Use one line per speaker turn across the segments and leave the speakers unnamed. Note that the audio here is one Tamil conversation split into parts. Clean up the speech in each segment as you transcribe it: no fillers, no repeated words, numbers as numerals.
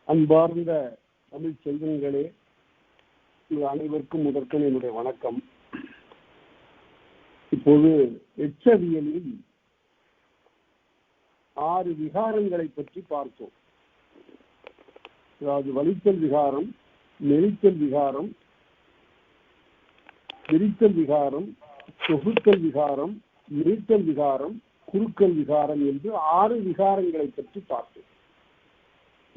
அன்பார்ந்த தமிழ் செல்வங்களே, உங்கள் அனைவருக்கும் முதற்கன் என்னுடைய வணக்கம். இப்போது எச்சவியலில் 6 விகாரங்களை பற்றி பார்த்தோம். அதாவது வலித்தல் விகாரம், நெரித்தல் விகாரம், விரித்தல் விகாரம், தொகுத்தல் விகாரம், நீட்டல் விகாரம், குறுக்கல் விகாரம் என்று 6 விகாரங்களை பற்றி பார்த்தோம்.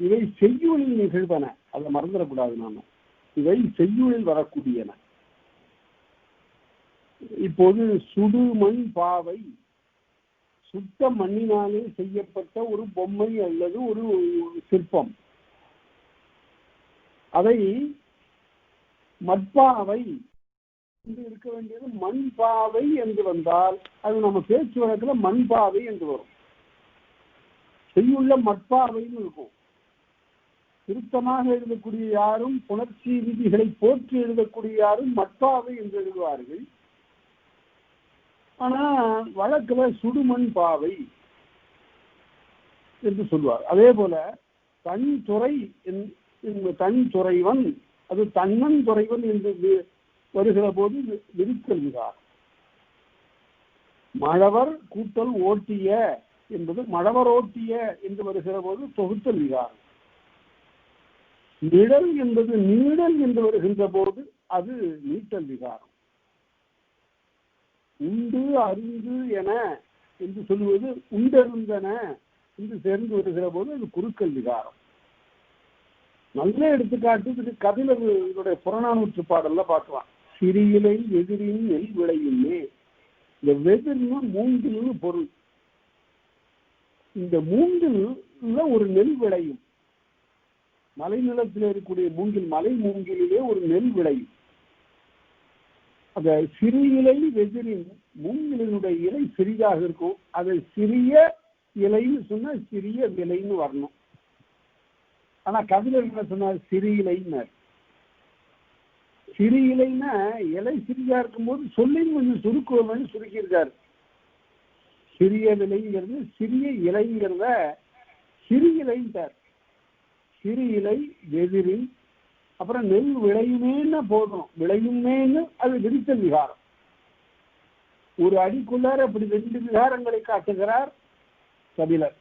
இவை செய்யுளில் நிகழ்வன, அதை மறந்துடக்கூடாது. நாம இவை செய்யுளில் வரக்கூடியன. இப்போது சுடு மண் பாவை, சுத்த மண்ணினாலே செய்யப்பட்ட ஒரு பொம்மை அல்லது ஒரு சிற்பம், அதை மட்பாவை என்று இருக்க வேண்டியது மண் பாவை என்று வந்தால் அது நம்ம பேச்சு வழக்கில் மண் பாவை என்று வரும். செய்யுள்ள மட்பாவைன்னு இருக்கும். திருத்தமாக எழுதக்கூடிய யாரும், புணர்ச்சி விதிகளை போற்றி எழுதக்கூடிய யாரும் மட்பாவை என்று எழுதுவார்கள். ஆனா வழக்குல சுடுமண் பாவை என்று சொல்வார். அதே போல தன் துறை, தன் துறைவன், அது தன்னன் துறைவன் என்று வருகிற போது விரித்தல் விகாரம். மழவர் கூட்டல் ஓட்டிய என்பது மழவர் ஓட்டிய என்று வருகிற போது தொகுத்தல் விகாரம். நிழல் என்பது நீடல் என்று வருகின்ற போது அது நீட்டல் விகாரம். உண்டு அருந்து என என்று சொல்லுவது உண்டருந்தன என்று சேர்ந்து வருகிற போது அது குறுக்கல் விகாரம். நல்ல எடுத்துக்காட்டு கபிலருடைய புறநானூற்று பாடல்ல பார்க்கலாம். சிறியிலை எதிரின் நெல் விளையுமே. இந்த வெதிர்னு மூங்கில்னு பொருள். இந்த மூங்கில் ஒரு நெல் விளையும். மலை நிலத்தில் இருக்கக்கூடிய மூங்கில், மலை மூங்கிலே ஒரு நெல் விளையும். அந்த சிறிய வெதிரின் மூங்கிலினுடைய இலை சிறிதாக இருக்கும். அதை சிறிய இலைன்னு சொன்னா சிறிய விலைன்னு வரணும். ஆனா கபிலர் என்ன சொன்னார்? சிறிய இலைன்னார். சிறிய இலைன்னா இலை சிறிதா இருக்கும்போது சொல்லின்னு கொஞ்சம் சுருக்குவன்னு சுருக்கியிருக்காரு. சிறிய விலைங்கிறது சிறிய இலைங்கிறத சிறிய இலைன்ட்டார். சிறு இலை வெதிரின், அப்புறம் நெல் விளையுமேன்னு போதும், விளையுமேன்னு அது விரித்தல் விகாரம். ஒரு அடிக்குள்ளார அப்படி 2 விகாரங்களை காட்டுகிறார் கபிலர்.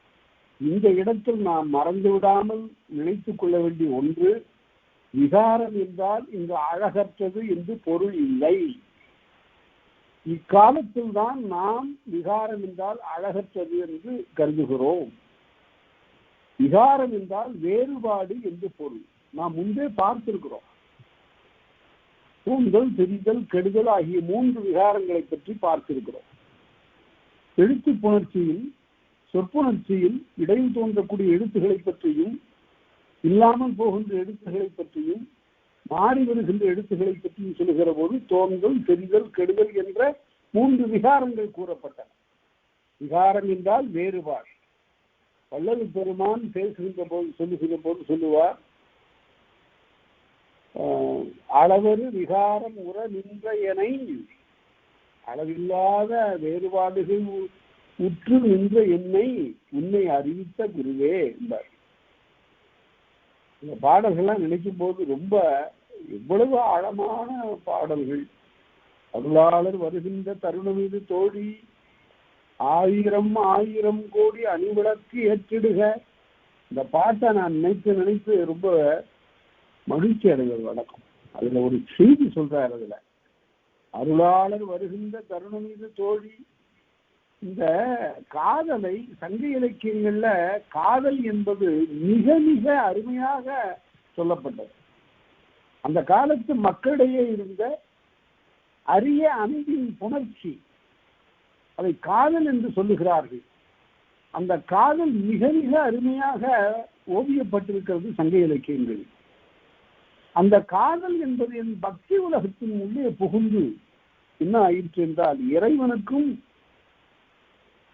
இந்த இடத்தில் நாம் மறந்து விடாமல் நினைத்துக் கொள்ள வேண்டிய ஒன்று, விகாரம் என்றால் இங்கு அழகற்றது என்று பொருள் இல்லை. இக்காலத்தில் தான் நாம் விகாரம் என்றால் அழகற்றது என்று கருதுகிறோம். விகாரம் என்றால் வேறுபாடு என்று பொருள். நாம் முன்பே பார்த்திருக்கிறோம். தூண்டல், தெரிதல், கெடுதல் ஆகிய 3 விகாரங்களை பற்றி பார்த்திருக்கிறோம். எழுத்து புணர்ச்சியில், சொற்புணர்ச்சியில் இடையில் தோன்றக்கூடிய எழுத்துக்களை பற்றியும், இல்லாமல் போகின்ற எழுத்துக்களை பற்றியும், மாறி வருகின்ற எழுத்துக்களை பற்றியும் சொல்லுகிற போது தோன்றல், தெரிதல், கெடுதல் என்ற 3 விகாரங்கள் கூறப்பட்டன. விகாரம் என்றால் வேறுபாடு. வள்ளல் பெருமான் பேசுகின்ற போது சொல்லுகிற போது சொல்லுவார், அளவரு விகாரம் உற நின்ற எனை, அளவில்லாத வேறுபாடுகள் உற்று நின்ற என்னை உன்னை அறிவித்த குருவே என்பார். இந்த பாடல்கள்லாம் நினைக்கும் போது ரொம்ப எவ்வளவு ஆழமான பாடல்கள். அருளாளர் வருகின்ற தருணம் இது தோழி, 1000 கோடி அணிவிளக்கு ஏற்றிடுக. இந்த பாட்டை நான் நினைத்து ரொம்ப மகிழ்ச்சி அடைவது வழக்கம். அதுல ஒரு செய்தி சொல்றாரு. அதுல அருளாளர் வருகின்ற தருணம் இது தோழி. இந்த காதலை சங்க இலக்கியங்கள்ல காதல் என்பது மிக மிக அருமையாக சொல்லப்பட்டது. அந்த காலத்து மக்களிடையே இருந்த அரிய அன்பின் புணர்ச்சி, அதை காதல் என்று சொல்லுகிறார்கள். அந்த காதல் மிக மிக அருமையாக ஓவியப்பட்டிருக்கிறது சங்க இலக்கியங்கள். அந்த காதல் என்பது என் பக்தி உலகத்தின் உள்ளே புகுந்து என்ன ஆயிற்று என்றால்,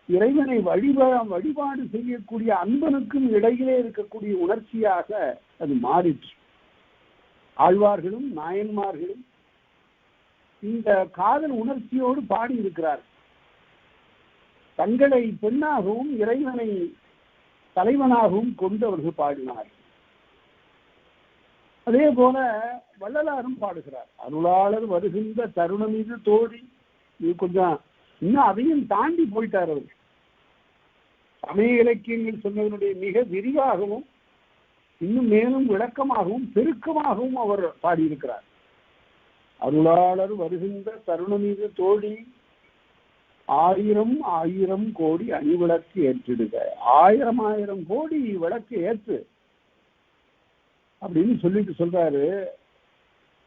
இறைவனை வழிபாடு செய்யக்கூடிய அன்பனுக்கும் இடையிலே இருக்கக்கூடிய உணர்ச்சியாக அது மாறிற்று. ஆழ்வார்களும் நாயன்மார்களும் இந்த காதல் உணர்ச்சியோடு பாடி இருக்கிறார்கள். தங்களை பெண்ணாகவும் இறைவனை தலைவனாகவும் கொண்டு அவர்கள் பாடினார். அதே போல வள்ளலாரும் பாடுகிறார், அருளாளர் வருகின்ற தருணம் இது தோழி. இது கொஞ்சம் இன்னும் அதையும் தாண்டி போயிட்டார் அவர். சமய இலக்கியங்கள் சொன்னதனுடைய மிக விரிவாகவும் இன்னும் மேலும் விளக்கமாகவும் பெருக்கமாகவும் அவர் பாடியிருக்கிறார். அருளாளர் வருகின்ற தருணம் இது தோழி, ஆயிரம் ஆயிரம் கோடி அணிவிளக்கு ஏற்றிடுக. ஆயிரம் ஆயிரம் கோடி விளக்கு ஏற்று அப்படின்னு சொல்லிட்டு சொல்றாரு.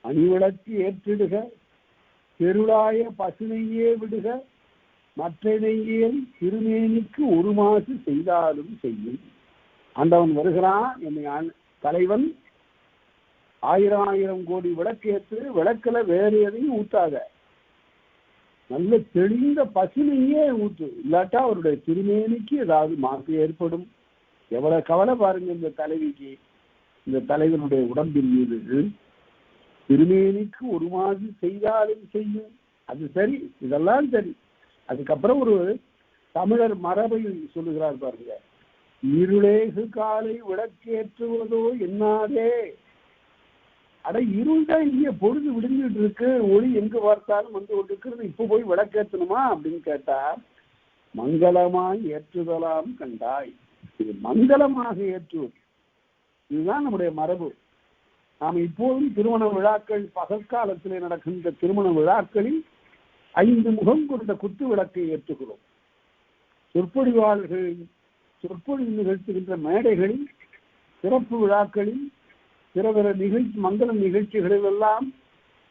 அணிவிளக்கு ஏற்றிடுக, பெருளாய பசுனையே விடுக, மற்ற நெய்யேல் திருமேனிக்கு ஒரு மாசு செய்தாலும் செய்யும். ஆண்டவன் வருகிறான், என்னை தலைவன் ஆயிரம் ஆயிரம் கோடி விளக்கேற்று, விளக்குல வேறு எதையும் ஊத்தாத, நல்ல தெளிந்த பசுமையே ஊற்று, இல்லாட்டா அவருடைய திருமேனிக்கு ஏதாவது மாசு ஏற்படும். எவ்வளவு கவலை பாருங்க இந்த தலைவிக்கு, இந்த தலைவனுடைய உடம்பின் மீது. திருமேனிக்கு ஒரு மாசு செய்தாலும் செய்யும். அது சரி, இதெல்லாம் சரி. அதுக்கப்புறம் ஒரு தமிழர் மரபை சொல்லுகிறார் பாருங்க, இருளேகு காலை விளக்கேற்றுவதோ என்னாதே. அட இருள்தான் இங்கே பொழுது விடுஞ்சிட்டு இருக்கு, ஒளி எங்கு பார்த்தாலும் வந்து கொண்டிருக்கிறது, இப்ப போய் விளக்கேற்றணுமா அப்படின்னு கேட்டா, மங்களமாய் ஏற்றுதலாம் கண்டாய். இது மங்களமாக ஏற்றுவது, இதுதான் நம்முடைய மரபு. நாம் இப்போதும் திருமண விழாக்கள், பகற்காலத்திலே நடக்கின்ற திருமண விழாக்களில் 5 முகம் கொண்ட குத்து விளக்கை ஏற்றுகிறோம். சொற்பொழிவாளர்கள் சொற்பொழிவு நிகழ்த்துகின்ற மேடைகளில், சிறப்பு விழாக்களில், பிற மங்கள நிகழ்ச்சிகளில் எல்லாம்,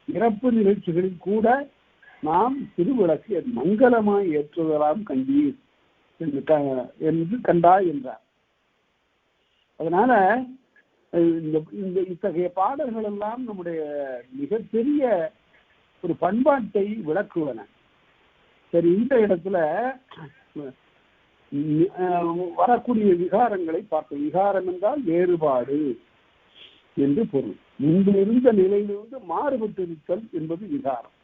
இறப்பு நிகழ்ச்சிகளில் கூட நாம் திருவிளக்கு மங்களமாய் ஏற்றுவதெல்லாம் கண்டீர் என்று கண்டாய் என்றார். அதனால இத்தகைய பாடல்கள் எல்லாம் நம்முடைய மிகப்பெரிய ஒரு பண்பாட்டை விளக்குவன. சரி, இந்த இடத்துல வரக்கூடிய விகாரங்களை பார்ப்போம். விகாரம் என்றால் வேறுபாடு என்று பொருள். முன்பு இருந்த நிலையிலிருந்து மாறுபட்டு இருத்தல் என்பது விகாரம்.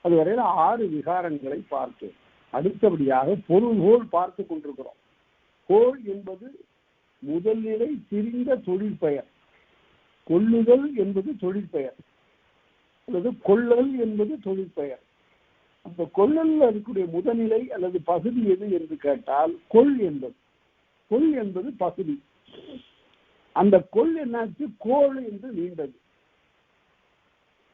அதுவரையில் 6 விகாரங்களை பார்த்தோம். அடுத்தபடியாக பொருள்கோள் பார்த்து கொண்டிருக்கிறோம். கோள் என்பது முதல் நிலை திரிந்த தொழிற்பெயர். கொள்ளுதல் என்பது தொழிற்பெயர், அல்லது கொள்ளல் என்பது தொழிற்பெயர். அந்த கொள்ளல் இருக்கக்கூடிய முதல்நிலை அல்லது பகுதி எது என்று கேட்டால் கொள் என்பது. கொள் என்பது பகுதி. அந்த கொள் என்னாச்சு, கோள் என்று நீண்டது.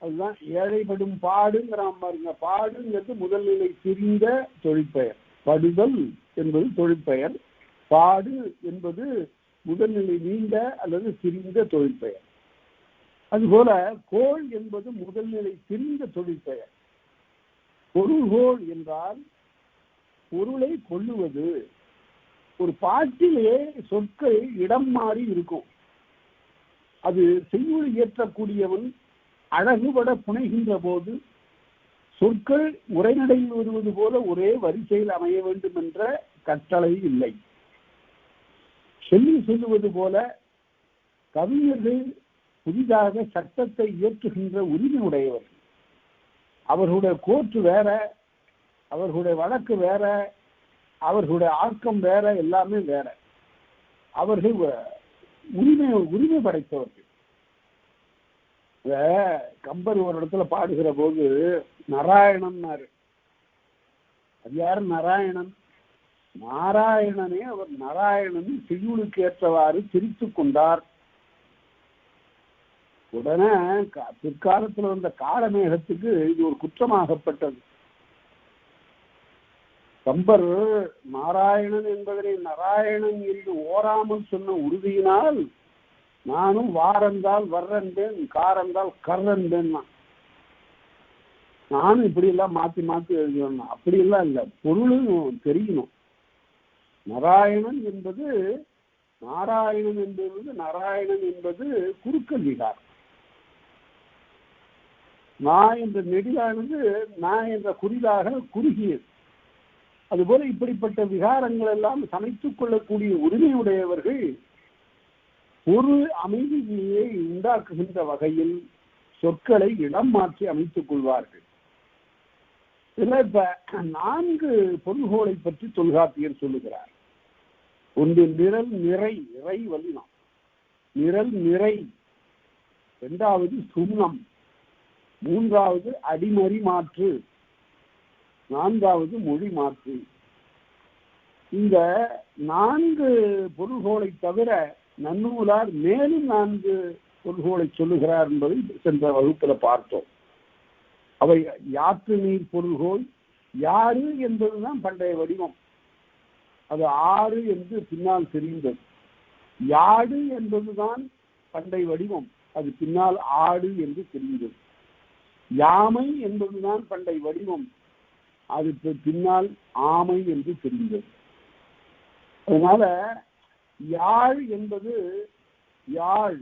அதுதான் ஏழைப்படும் பாடுங்கிறான் பாருங்க. பாடுங்கிறது முதல்நிலை திரிந்த தொழிற்பெயர். படுதல் என்பது தொழிற்பெயர், பாடு என்பது முதல்நிலை நீண்ட அல்லது திரிந்த தொழிற்பெயர். அதுபோல கோள் என்பது முதல்நிலை திரிந்த தொழிற்பெயர். பொருள்கோள் என்றால் பொருளை கொள்ளுவது. ஒரு பாட்டிலே சொற்கள் இடம் மாறி இருக்கும். அது செய்யுள் இயற்றக்கூடியவன் அழகுபட புனைகின்ற போது சொற்கள் உரைநடையில் வருவது போல ஒரே வரிசையில் அமைய வேண்டும் என்ற கட்டளை இல்லை. சொல்லி சொல்லுவது போல கவிஞர்கள் புதிதாக சட்டத்தை இயற்றுகின்ற உரிமை உடையவர்கள். அவர்களுடைய கோர்ட்டு வேற, அவர்களுடைய வழக்கு வேற, அவர்களுடைய ஆக்கம் வேற, எல்லாமே வேற. அவர்கள் உரிமை படைத்தவர்கள். கம்பர் ஒரு இடத்துல பாடுகிற போது நாராயணன்னாரு. அது யாரு நாராயணன்? நாராயணனே அவர் நாராயணன் செய்யுளுக்கு ஏற்றவாறு திரித்து கொண்டார். உடனே பிற்காலத்தில் வந்த காலமேகத்துக்கு இது ஒரு குற்றமாகப்பட்டது. கம்பர் நாராயணன் என்பதனை நாராயணன் என்று ஓராமல் சொன்ன உறுதியினால் நானும் வாரந்தால் வர்றன்பேன், காரந்தால் கர்றன்பேன். நானும் இப்படி எல்லாம் மாத்தி மாத்தி எழுதணும். அப்படி எல்லாம் இல்லை, பொருளும் தெரியணும். நாராயணன் என்பது நாராயணன் என்பது குறுக்கல் விகாரம். நான் என்ற நெடிலானது நான் என்ற குறிதாக குறுகியது. அதுபோல இப்படிப்பட்ட விகாரங்கள் எல்லாம் சமைத்துக் கொள்ளக்கூடிய உரிமையுடையவர்கள் ஒரு அமைதியை உண்டாக்குகின்ற வகையில் சொற்களை இடம் மாற்றி அமைத்துக் கொள்வார்கள். இதில் இப்ப 4 பொருள்கோளை பற்றி தொல்காப்பியர் சொல்லுகிறார். ஒன்று நிரல் நிறை, இறை வல்லினம். நிரல் நிறை இரண்டாவது சுண்ணம், மூன்றாவது அடிமறி மாற்று, நான்காவது மொழி மாற்று. இந்த 4 பொருள்களை தவிர நன்னூலார் மேலும் 4 பொருள்களை சொல்லுகிறார் என்பதை சென்ற வகுப்பில் பார்த்தோம். அவை யாற்று நீர் பொருள்கோள். யாறு என்பதுதான் பண்டைய வடிவம், அது ஆறு என்று பின்னால் தெரிந்தது. யாடு என்பதுதான் பண்டை வடிவம், அது பின்னால் ஆடு என்று தெரிந்தது. யாமை என்பதுதான் பண்டை வடிவம், அது பின்னால் ஆமை என்று தெரிந்தது. அதனால யாழ் என்பது யாழ்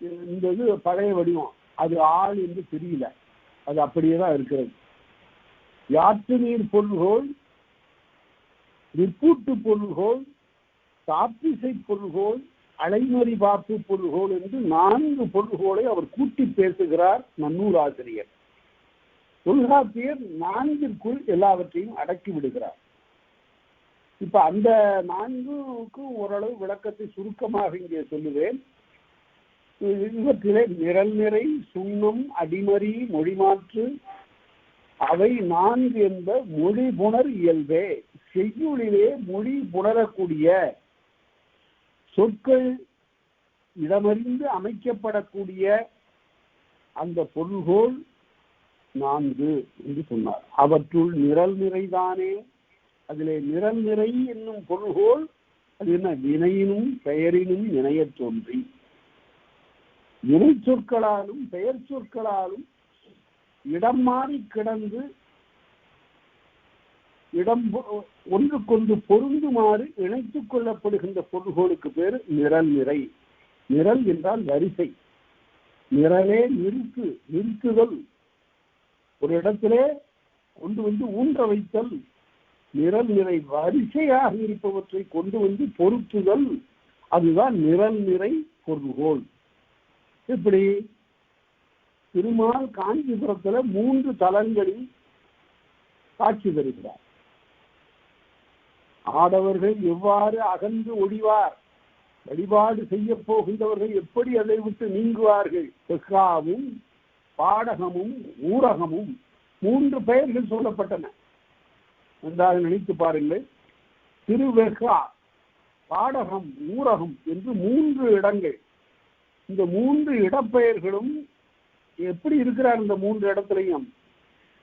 என்பது பழைய வடிவம், அது ஆள் என்று தெரியல, அது அப்படியேதான் இருக்கிறது. யாற்று நீர் பொருள்கோள், நிற்பூட்டு பொருள்கோள், சாப்பிசை பொருள்கோள், அலைமறி பார்ப்பு பொருள்கோள் என்று 4 பொருள்கோளை அவர் கூட்டி பேசுகிறார் நன்னூல் ஆசிரியர். தொல்காப்பியர் 4ற்குள் எல்லாவற்றையும் அடக்கி விடுகிறார். இப்ப அந்த 4க்கும் ஓரளவு விளக்கத்தை சுருக்கமாக இங்கே சொல்லுவேன். இவற்றிலே நிரல் நிறை, சுண்ணம், அடிமறி, மொழிமாற்று அவை 4 என்ப மொழி புணர் இயல்பே. செய்யுளிலே மொழி புணரக்கூடிய சொற்கள் இடமறிந்து அமைக்கப்படக்கூடிய அந்த பொருள்கோள் 4 என்று சொன்னார். அவற்றுள் நிரல் நிறைதானே. அதிலே நிரல் நிறை என்னும் பொருள்கோள் அது என்ன? வினையினும் பெயரினும் இணையத் தோன்றி, வினை சொற்களாலும் பெயர் சொற்களாலும் இடம் மாறி கிடந்து இடம் ஒன்றுக்கொன்று பொருந்துமாறு இணைத்துக் கொள்ளப்படுகின்ற பொருள்களுக்கு பேர் நிரல் நிறை. நிரல் என்றால் வரிசை. நிரலே நிறுத்துதல், ஒரு இடத்திலே கொண்டு வந்து ஊன்ற வைத்தல். நிரல் நிறை வரிசையாக இருப்பவற்றை கொண்டு வந்து பொருத்துதல், அதுதான் நிரல் நிறை பொருள்கோள். இப்படி திருமால் காஞ்சிபுரத்துல 3 தலங்களில் காட்சி தருகிறார். ஆடவர்கள் எவ்வாறு அகன்று ஒழிவார், வழிபாடு செய்ய போகின்றவர்கள் எப்படி அதை விட்டு நீங்குவார்கள். வெஹ்காவும் பாடகமும் ஊரகமும் 3 பெயர்கள் சொல்லப்பட்டன. நன்றாக நினைத்து பாருங்கள். திருவெஹ்கா, பாடகம், ஊரகம் என்று 3 இடங்கள். இந்த 3 இடப்பெயர்களும் எப்படி இருக்கிறார்? இந்த 3 இடத்திலையும்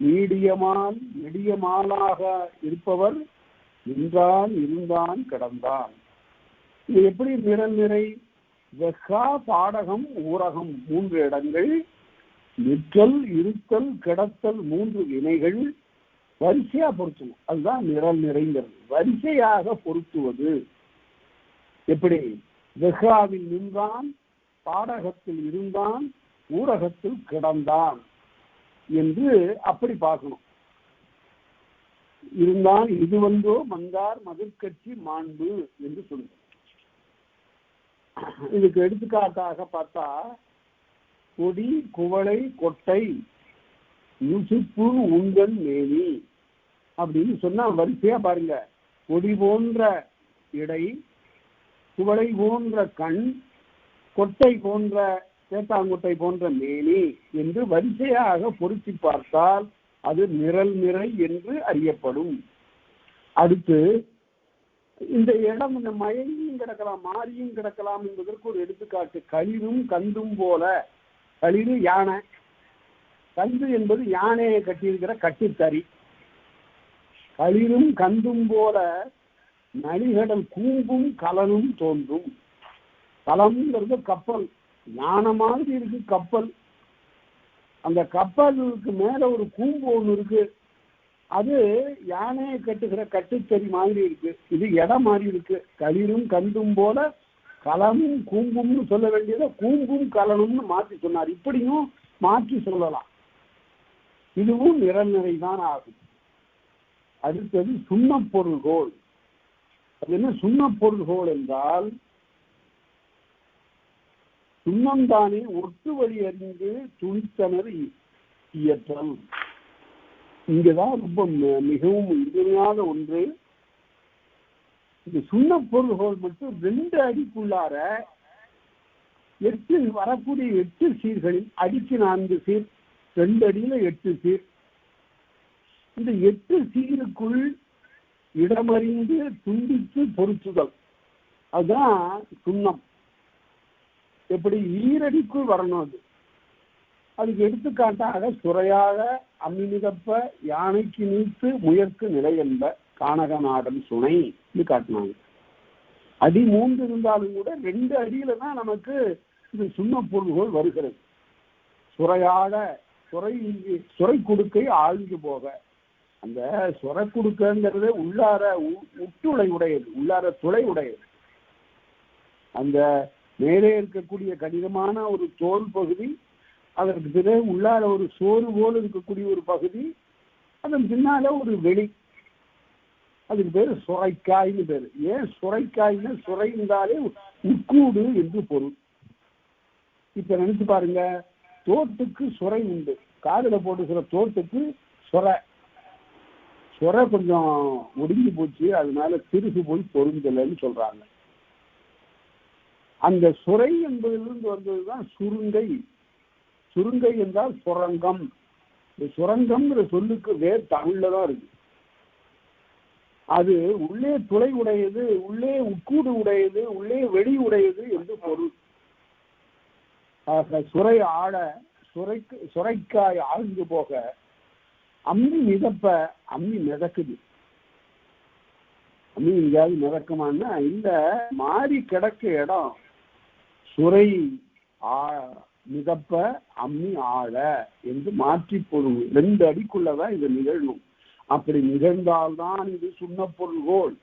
நீடியமால் நெடியமாலாக இருப்பவர், நின்றான் இருந்தான் கிடந்தான். இது எப்படி நிரல் நிறை? வெஹ்கா, பாடகம், ஊரகம் 3 இடங்கள், நிற்றல், இருத்தல், கிடத்தல் 3 வினைகள் வரிசையா பொருத்தணும். அதுதான் நிரல் நிறைங்கிறது. வரிசையாக பொருத்துவது. எப்படி? வெஹ்காவில் நின்றான், பாடகத்தில் இருந்தான், ஊரகத்தில் கிடந்தான் என்று அப்படி பார்க்கணும். இருந்தான் இது வந்தோ மங்கார் மதிர்கட்சி மாண்பு என்று சொல்லுங்க. இதுக்கு எடுத்துக்காட்டாக பார்த்தா, கொடி, குவளை, கொட்டை, யுசிப்பு, உங்கன் மேனி அப்படின்னு சொன்னா வரிசையா பாருங்க. கொடி போன்ற இடை, குவளை போன்ற கண், கொட்டை போன்ற சேத்தாங்குட்டை போன்ற மேனி என்று வரிசையாக பொருத்தி பார்த்தால் அது நிரல் நிறை என்று அறியப்படும். அடுத்து இந்த இடம் இந்த மயங்கியும் கிடக்கலாம், மாறியும் கிடக்கலாம் என்பதற்கு ஒரு எடுத்துக்காட்டு. களிரும் கந்தும் போல. களிறு யானை, கந்து என்பது யானையை கட்டியிருக்கிற கட்டுத்தறி. களிரும் கந்தும் போல நளிகடல் கூம்பும் கலனும் தோன்றும். கலம்ங்கிறது கப்பல், யானை மாதிரி இருக்கு கப்பல். அந்த கப்பலுக்கு மேல ஒரு கூம்பு ஒன்று இருக்கு, அது யானையை கட்டுகிற கட்டுத்தறி மாதிரி இருக்கு. இது இடம் மாதிரி இருக்கு. களிரும் கந்தும் போல கலமும் கூம்பும்னு சொல்ல வேண்டியதை கூம்பும் கலனும்னு மாற்றி சொன்னார். இப்படியும் மாற்றி சொல்லலாம். இதுவும் நிரல் நிறைதான் ஆகும். அடுத்தது சுண்ணப்பொருள்கோள். அது என்ன சுண்ணப்பொருள்கோள் என்றால், சுண்ணம்தானே ஒட்டு வழி அறிந்து துணித்தனர் இயற்றல். இங்கதான் ரொம்ப மிகவும் இனிமையான ஒன்று. இந்த சுண்ணப்பொருள்கோள் மட்டும் 2 அடிக்குள்ளார வரக்கூடிய 8 சீர்களில் அடிக்கு 4 சீர், 2 அடியில 8 சீர். இந்த 8 சீருக்குள் இடமறிந்து துண்டித்து பொருத்துதல், அதுதான் சுண்ணம். எப்படி ஈரடிக்குள் வரணும். அதுக்கு எடுத்துக்காட்டாக சுரையாக அம்மி மிதப்ப யானைக்கு நீத்து முயற்கு நிலை என்ப கானக நாடன் சுனை காட்டினாங்க. அடி 3 இருந்தாலும் கூட 2 அடியில தான் நமக்கு இது சுண்ண பொருள்கள் வருகிறது. சுரையாக சுரை குடுக்கை ஆழ்ந்து போக, அந்த சுரை குடுக்கைங்கிறது உள்ளார உட்டுளை உடையது, உள்ளார துளை உடையது. அந்த மேலே இருக்கக்கூடிய கடினமான ஒரு தோல் பகுதி, அதற்கு பிறகு உள்ளார ஒரு சோறு போல் இருக்கக்கூடிய ஒரு பகுதி, அதன் பின்னால ஒரு வெளி, அதுக்கு பேரு சுரைக்காய்னு பேரு. ஏன் சுரைக்காய்னா சுரை இருந்தாலே உட்கூடு என்று பொருள். இப்ப நினைச்சு பாருங்க, தோட்டுக்கு சுரை உண்டு, காதுல போட்டுக்கிற தோட்டுக்கு சுரை கொஞ்சம் ஒடுங்கி போச்சு, அதனால திருகு போய் பொருந்தலைன்னு சொல்றாங்க. அந்த சுரை என்பதிலிருந்து வந்ததுதான் சுருங்கை. சுருங்கை என்றால் சுரங்கம். சுரங்கம்ங்கிற சொல்லுக்கு வேறு தமிழ்ல தான் இருக்கு. அது உள்ளே துளை உடையது, உள்ளே உட்கூடு உடையது, உள்ளே வெளி உடையது என்று பொருள். சுரை ஆட சுரைக்காய் ஆழ்ந்து போக அம்மி மிதப்ப அம்மி மிதக்குது. அம்மி எங்கேயாவது மிதக்குமான்னா இல்ல, மாறி கிடக்க இடம். சுரை மிதப்ப அம்மி ஆழ என்று மாற்றி பொருள். 2 அடிக்குள்ளதான் இது நிகழணும். அப்படி நிகழ்ந்தால்தான் இது சுண்ண பொருள்கோள்.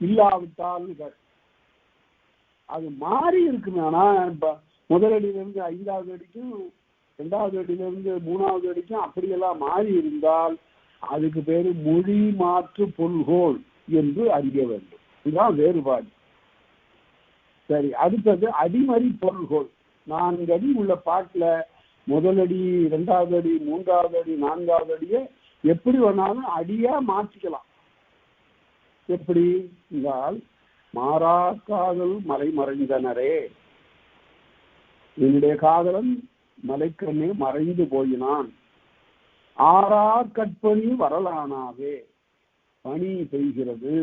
இல்லாவிட்டால் அது மாறி இருக்குன்னா, முதலடியிலிருந்து 5வது அடிக்கும் 2வது அடியிலிருந்து 3வது அடிக்கும் அப்படியெல்லாம் மாறி இருந்தால் அதுக்கு பேரு மொழி மாற்று பொருள்கோள் என்று அறிய வேண்டும். இதுதான் வேறுபாடு. சரி, அடுத்தது அடிமறி பொருள்கோள். 4 அடி உள்ள பாட்டுல முதலடி, 2வது அடி, 3வது அடி, 4வது அடியை எப்படி வேணாலும் அடியா மாற்றிக்கலாம். எப்படி என்றால், மாறா காதல் மலை மறைந்தனரே, என்னுடைய காதலன் மலைக்கண்ணே மறைந்து போயினான். ஆறா கற்பனி வரலானாவே, பனி பெய்கிறது.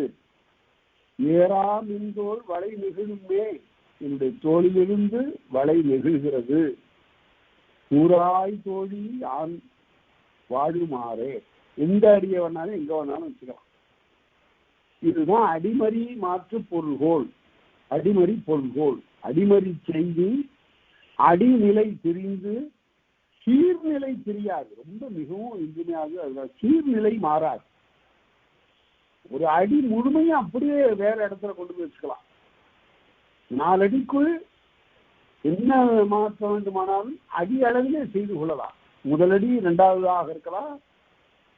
ஏறா மின்தோல் வளை நெகிழுமே, என்னுடைய தோளிலிருந்து வளை நெகிழ்கிறது. ஊராய் தோழி ஆண் வாழுமாறே, எந்த அடியை வேணாலும் எங்க வேணாலும் வச்சுக்கலாம். இதுதான் அடிமறி மாற்று பொருள்கோள். அடிமறி பொருள்கோள். அடிமறி செய்தி அடிநிலை தெரிந்து சீர்நிலை தெரியாது. ரொம்ப மிகவும் இன்றியமையாது. அதுதான் சீர்நிலை மாறாது. ஒரு அடி முழுமையும் அப்படியே வேற இடத்துல கொண்டு போய் வச்சுக்கலாம். 4 அடிக்குள் என்ன மாற்ற வேண்டுமானாலும் அடி அளவிலே செய்து கொள்ளலாம். முதலடி 2வதாக இருக்கலாம்,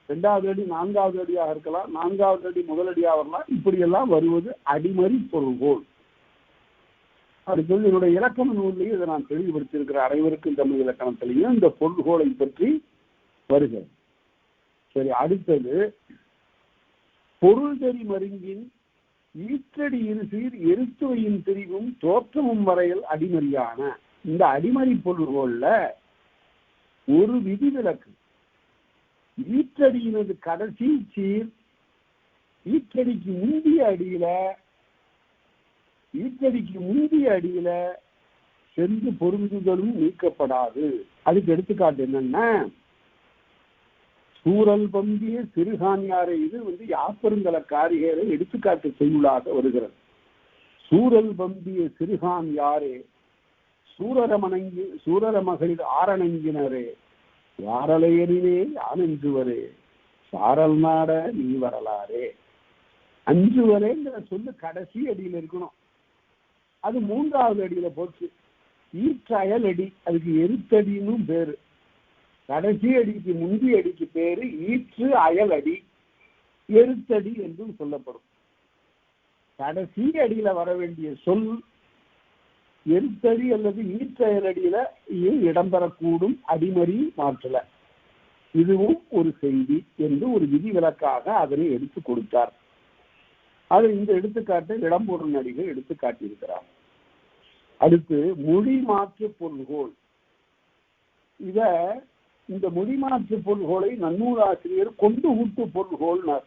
2வது அடி 4வது அடியாக இருக்கலாம், 4வது அடி முதலடியாக வரலாம். இப்படியெல்லாம் வருவது அடிமறி பொருள்கோள். அடுத்தது என்னுடைய இலக்கண நூலையும் இதை நான் தெளிவுபடுத்தியிருக்கிற அனைவருக்கும் தமிழ் இலக்கணத்திலையும் இந்த பொருள்கோளை பற்றி வருகிறது. சரி, அடுத்தது பொருள் தெரி மருங்கின் ஈற்றடி இருசீர் எருத்துவையின் பிரிவும் தோற்றமும் வரையில் அடிமறியான. இந்த அடிமறி பொருள்கோள்ல ஒரு விதிவிலக்கு. ஈற்றடியினது கடைசி சீர் ஈற்றடிக்கு முந்திய அடியில சென்று பொருந்துதலும் நீக்கப்படாது. அதுக்கு எடுத்துக்காட்டு என்னன்னா, சூரல் பந்திய சிறுகான்யாரை, இது யாப்பருங்கல காரிகரை எடுத்துக்காட்டு செய்யுளாக வருகிறது. சூரல் பந்திய சிறுகான் யாரே, சூரர மகளிர் ஆரணங்கினரே, யாரலையனினே யானென்றுவரே, சாரல் நாட நீ வரலாறே. அஞ்சுவரேங்கிற சொல்லு கடைசி அடியில் இருக்கணும். அது 3வது அடியில போச்சு. ஈற்றயல் அடி, அதுக்கு எருத்தடின்னு பேரு. கடைசி அடிக்கு முந்தைய அடிக்கு பேரு ஈற்று அயல் அடி, எருத்தடி என்றும் சொல்லப்படும். கடைசி அடியில வர வேண்டிய சொல் எருத்தடி அல்லது ஈற்றயல் அடியில இடம்பெறக்கூடும் அடிமறி மாற்றல. இதுவும் ஒரு செய்தி என்று ஒரு விதிவிலக்காக அதனை எடுத்து கொடுத்தார். அது இந்த எடுத்துக்காட்டை இடம்பொருள் நடிகை எடுத்து காட்டியிருக்கிறார். அடுத்து மொழி மாற்று பொருள்கோள். இந்த மொழி மாற்று பொருள்கோளை நன்னூலாசிரியர் கொண்டு ஊட்டு பொருள்கோள்னார்.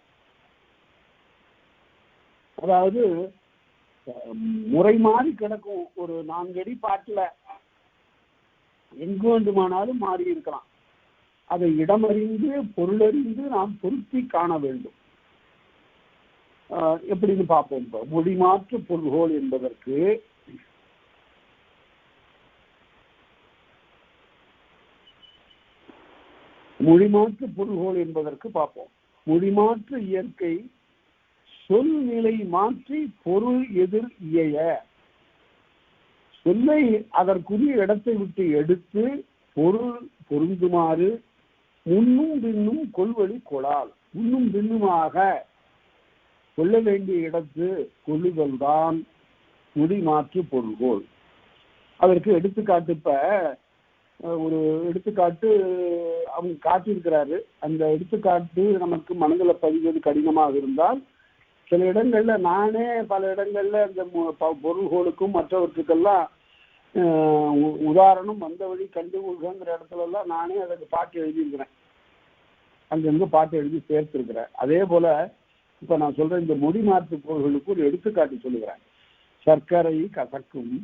அதாவது முறை மாறி கிடக்கும் ஒரு 4 அடி பாட்டுல எங்கு வேண்டுமானாலும் மாறி இருக்கலாம். அதை இடமறிந்து பொருளறிந்து நாம் பொருத்தி காண வேண்டும். எப்படின்னு பார்ப்போம். இப்போ மொழி மாற்று பொருள்கோள் என்பதற்கு மொழிமாற்று பொருள்கோள் என்பதற்கு பார்ப்போம். மொழிமாற்று இயற்கை சொல் நிலை மாற்றி பொருள் எதிர் இயைய. சொல்லை அதற்குரிய இடத்தை விட்டு எடுத்து பொருள் பொருந்துமாறு முன்னும் பின்னும் கொள்வழி கொளால். முன்னும் பின்னுமாக கொள்ள வேண்டிய இடத்து கொள்ளுதல் தான் மொழிமாற்று பொருள்கோள். அதற்கு எடுத்துக்காட்டு, இப்ப ஒரு எடுத்துக்காட்டு அவங்க காட்டியிருக்கிறாரு. அந்த எடுத்துக்காட்டு நமக்கு மனதில் பதிவது கடினமாக இருந்தால் சில இடங்கள்ல நானே பல இடங்கள்ல இந்த பொருள்கோளுக்கும் மற்றவற்றுக்கெல்லாம் உதாரணம் வந்த வழி கண்டுகொள்கிற இடத்துல எல்லாம் நானே அதற்கு பாட்டு எழுதியிருக்கிறேன். அங்கிருந்து பாட்டு எழுதி சேர்த்திருக்கிறேன். அதே போல இப்ப நான் சொல்றேன், இந்த மொழி மாற்று பொருள்களுக்கு ஒரு எடுத்துக்காட்டு சொல்லுகிறேன். சர்க்கரை கசக்கும்,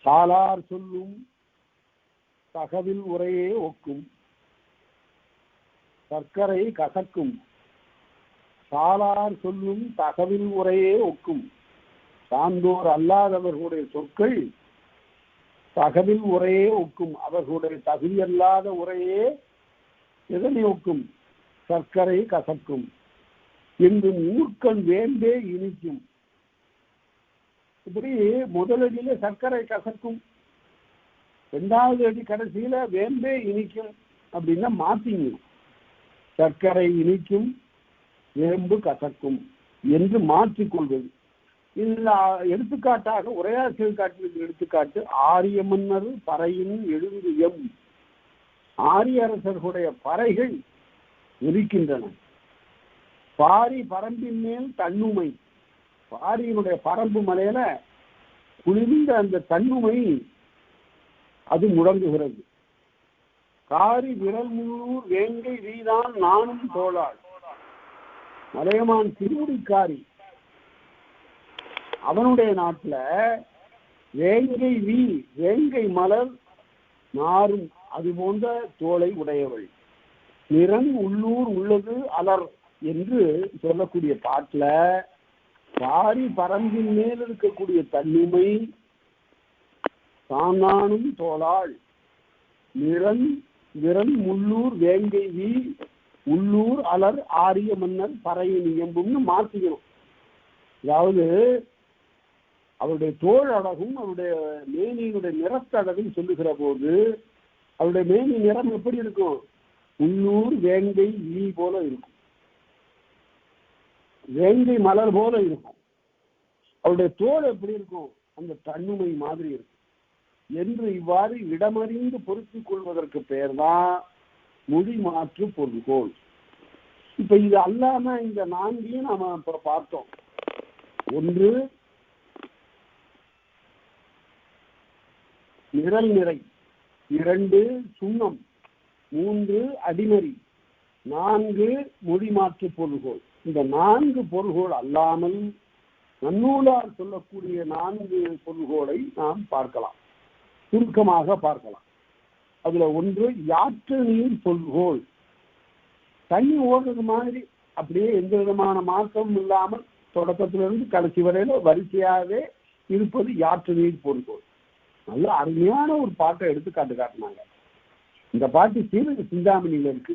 சாலார் சொல்லும் தகவில் உரையே ஒக்கும். சர்க்கரை கசக்கும், சாலார் சொல்லும் தகவில் உரையே ஒக்கும். சான்றோர் அல்லாதவர்களுடைய சொற்கள் தகவில் உரையே ஒக்கும். அவர்களுடைய தகுதியல்லாத உரையே எதனை ஒக்கும்? சர்க்கரை கசக்கும் என்று மூர்க்கன் வேண்டே இனிக்கும். இப்படி முதலடியில சர்க்கரை கசக்கும், 2வது அடி கடைசியில வேம்பே இனிக்கும் அப்படின்னா மாத்திங்க. சர்க்கரை இனிக்கும், வேம்பு கசக்கும் என்று மாற்றிக்கொள்வது. இதுல எடுத்துக்காட்டாக உரையாசிரியர் காட்டிய எடுத்துக்காட்டு ஆரிய மன்னர் பறையின் எழுந்து எம். ஆரிய அரசர்களுடைய பறைகள் இருக்கின்றன. பாரி பரம்பின் மேல் தன்னுமை. பாரியினுடைய பரம்பு மலையில குளிர்ந்த அந்த தன்னுமை அது முழங்குகிறது. காரி விரல் முள்ளூர் வேங்கை வீதான் நானும் தோளாள். மலையமான் திருமுடிக்காரி அவனுடைய நாட்டுல வேங்கை வேங்கை மலர் நாரும் அது போன்ற தோளை உடையவள். நிறன் உள்ளூர் உள்ளது அலர் என்று சொல்லக்கூடிய பாட்டுல பாரி பரம்பின் மேல் இருக்கக்கூடிய தன்னுமை தானானும் தோளாள். நிறன் விரன் முள்ளூர் வேங்கை உள்ளூர் அலர் ஆரிய மன்னர் பறையின் இயம்பும்னு மாற்றிக்கணும். அதாவது அவருடைய தோல் அழகும் அவருடைய மேனியினுடைய நிறத்தழகும் சொல்லுகிற போது அவருடைய மேனி நிறம் எப்படி இருக்கும்? உள்ளூர் வேங்கை போல இருக்கும், வேங்கை மலர் போல இருக்கும். அவருடைய தோல் எப்படி இருக்கும்? அந்த தன்னுமை மாதிரி இருக்கும் என்று இவ்வாறு இடமறிந்து பொருத்திக் கொள்வதற்கு பெயர் தான் மொழி மாற்று பொருள்கோள். இப்ப இது அல்லாம இந்த 4ஐயும் நாம இப்ப பார்த்தோம். 1 நிரல் நிறை, 2 சுண்ணம், 3 அடிமறி, 4 மொழி மாற்று பொருள்கோள். இந்த 4 பொருள்கோள் அல்லாமல் நன்னூலார் சொல்லக்கூடிய 4 பொருள்கோளை நாம் பார்க்கலாம், சுருக்கமாக பார்க்கலாம். அதுல 1 யாற்று நீர் பொருள்கோள். தண்ணி ஓடுறது மாதிரி அப்படியே எந்த விதமான மாற்றமும் இல்லாமல் தொடக்கத்திலிருந்து கடைசி வரையில வரிசையாகவே இருப்பது யாற்று நீர் பொருள்கோள். நல்ல அருமையான ஒரு பாட்டை எடுத்து காட்டினாங்க. இந்த பாட்டு சீரக சிந்தாமணியில இருக்கு.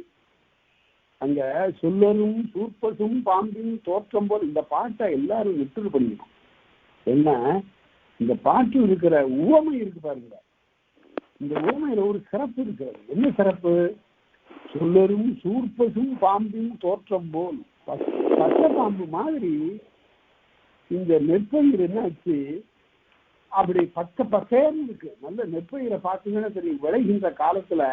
அங்க சொல்லரும் சூர்பசும் பாம்பின் தோற்றம் போல் இந்த பாட்டை எல்லாரும் விட்டு பண்ணிக்கணும். என்ன இந்த பாட்டு இருக்கிற உவமை இருக்கு பாருங்க. இந்த உவமையில ஒரு சிறப்பு இருக்கிறது. என்ன சிறப்பு? சொல்லரும் சூர்பசும் பாம்பின் தோற்றம் போல். பச்சை பாம்பு மாதிரி இந்த நெற்பயிர் என்னாச்சு, அப்படி பச்சை பசேர்னு இருக்கு. நல்ல நெற்பயிரை பார்த்தீங்கன்னா தெரியும், விளைகின்ற காலத்துல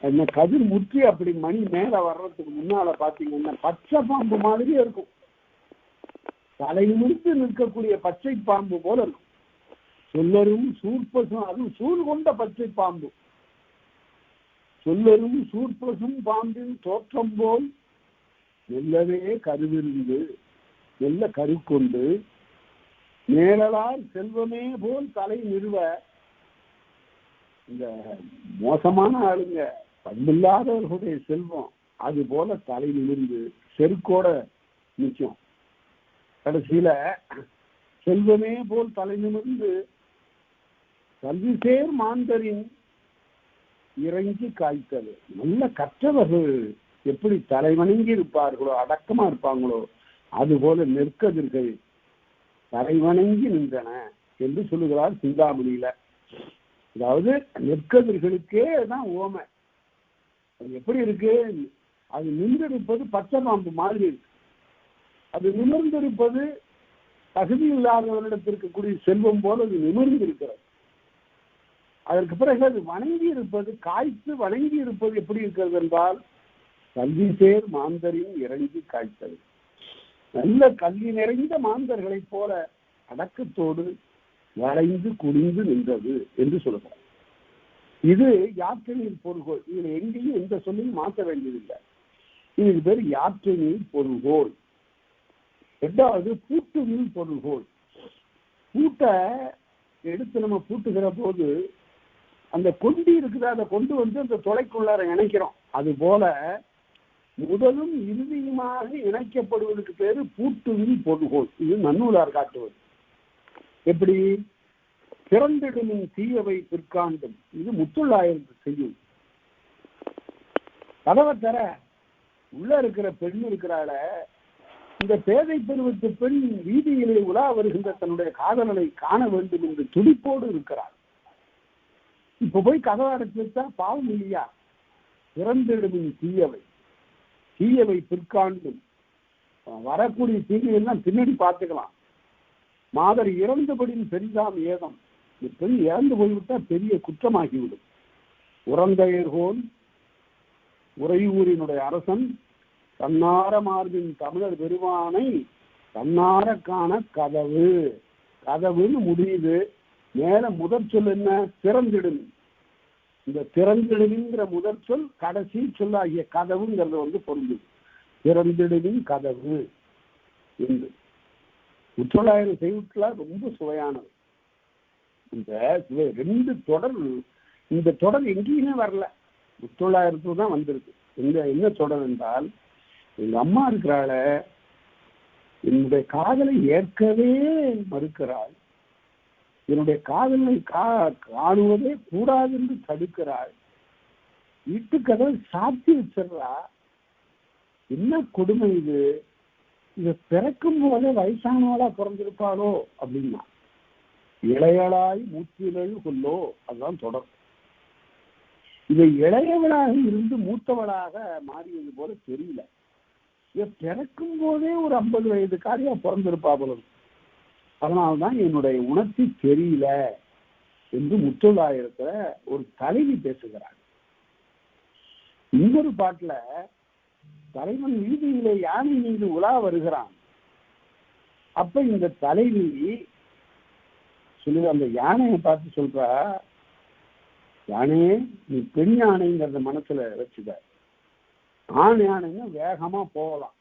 என்ன கதிர் முற்றி அப்படி மணி மேல வர்றதுக்கு முன்னால பாத்தீங்கன்னா பச்சை பாம்பு மாதிரியே இருக்கும். தலை நிமிர்ந்து நிற்கக்கூடிய பச்சை பாம்பு போல இருக்கும். சொல்லரும் சூர்பசும், அதுவும் சூழ் கொண்ட பச்சை பாம்பு. சொல்லரும் சூர்பசும் பாம்பின் தோற்றம் போல் மெல்லவே கருவிருந்து, மெல்ல கருக்கொண்டு மேலார் செல்வமே போல் தலை நிறுவ. இந்த மோசமான ஆளுங்க, பண்பில்லாதவர்களுடைய செல்வம் அது போல தலை நிமிர்ந்து செருக்கோட நிற்கும். கடைசியில செல்வமே போல் தலை நிமிர்ந்து கல்விசேர் மாந்தரின் இறங்கி காய்த்தது. நல்ல கற்றவர்கள் எப்படி தலை வணங்கி இருப்பார்களோ, அடக்கமா இருப்பாங்களோ, அதுபோல நெற்கதிர்கள் தலை வணங்கி நின்றன என்று சொல்லுகிறார் சிந்தாமணியில. அதாவது நெற்கதிர்களுக்கே தான் ஓமை. அது எப்படி இருக்கு? அது நின்றிருப்பது பச்சை பாம்பு மாதிரி இருக்கு. அது நிமிர்ந்திருப்பது தகுதி இல்லாதவரிடத்தில் இருக்கக்கூடிய செல்வம் போல அது நிமிர்ந்து இருக்கிறது. அதற்கு பிறகு அது வணங்கி இருப்பது, காய்த்து வணங்கி இருப்பது எப்படி இருக்கிறது என்றால் கல்விசேர் மாந்தரின் இறங்கி காய்த்தது. நல்ல கல்வி நிறைந்த மாந்தர்களைப் போல அடக்கத்தோடு வளைந்து குடிந்து நின்றது என்று சொல்லுகிறார். இது யாத்திரையின் பொருள்கோள். இதுல எங்கேயும் எந்த சொல்லையும் மாற்ற வேண்டியதில்லை. இதுக்கு பேர் யாத்திரையின் பொருள்கோள். இரண்டாவது பூட்டுவில் பொருள்கோள். பூட்டை எடுத்து நம்ம பூட்டுகிற போது அந்த கொண்டு இருக்குது, அதை கொண்டு வந்து அந்த தொலைக்குள்ளார இணைக்கிறோம். அது போல முதலும் இறுதியுமாக இணைக்கப்படுவதற்கு பேரு பூட்டுவில் பொருள்கோள். இது நன்னூலார் காட்டுவது. எப்படி? பிறந்திடமின் தீயவை பிற்காண்டும், இது முத்துள்ளாயிரம் செய்யும். கதவை தர உள்ள இருக்கிற பெண் இருக்கிறாள, இந்த பேதை பருவத்து பெண் வீதியிலே உலா வருகின்ற தன்னுடைய காதலனை காண வேண்டும் என்று துடிப்போடு இருக்கிறாள். இப்ப போய் கதவை அடைச்சு வச்சா பாவம் இல்லையா? பிறந்திடமின் தீயவை, தீயவை பிற்காண்டும், வரக்கூடிய தீமையெல்லாம் பின்னாடி பார்த்துக்கலாம். மாதர் இறந்தபடியின் பெரிதாம் ஏதம், பெண் இறந்து போய்விட்டா பெரிய குற்றமாகிவிடும். உறந்தையர்கோன் உறையூரினுடைய அரசன் தன்னார மார்பின் தமிழர் பெருமானை தன்னார காண கதவு. கதவுன்னு முடியுது. மேல முதற் சொல் என்ன? திறந்திடும். இந்த திறந்திடுங்கிற முதற் சொல் கடைசி சொல்லாகிய கதவுங்கிறது பொருந்துது. திறந்திடுவின் கதவு என்று முத்தொள்ளாயிரம் செய்திகளால் ரொம்ப சுவையானது. இந்த ரெண்டு தொடர், இந்த தொடர் எங்கேயுமே வரல, முத்தொள்ளாயிரத்துக்கு தான் வந்திருக்கு. என்ன தொடர் என்றால், எங்க அம்மா இருக்கிறாள, என்னுடைய காதலை ஏற்கவே மறுக்கிறாள், என்னுடைய காதலை காணுவதே கூடாது என்று தடுக்கிறாள், வீட்டு கதவை சாத்தி வச்சிடறா. என்ன கொடுமை இது! இதை பிறக்கும் போதே வயசானவளா பிறந்திருப்பாளோ அப்படின்னா, இளையளாய் மூத்திலழு கொல்லோ, அதுதான் தொடர். இதை இளையவளாக இருந்து மூத்தவளாக மாறியது போல தெரியல. இதை பிறக்கும் போதே ஒரு 50 வயதுக்காரியா பிறந்திருப்பா போல. அதனால்தான் என்னுடைய உணர்ச்சி தெரியல என்று முத்தொள்ளாயிரத்துல ஒரு தலைவி பேசுகிறார். இன்னொரு பாட்டுல தலைவன் வீதியிலே யானை மீது உலா வருகிறான். அப்ப இந்த தலைவி சொல்லி அந்த யானையை பார்த்து சொல்றா, யானையே நீ பெண் யானைங்கிறத மனசுல வச்சுக்க, ஆண் யானைன்னு வேகமா போகலாம்,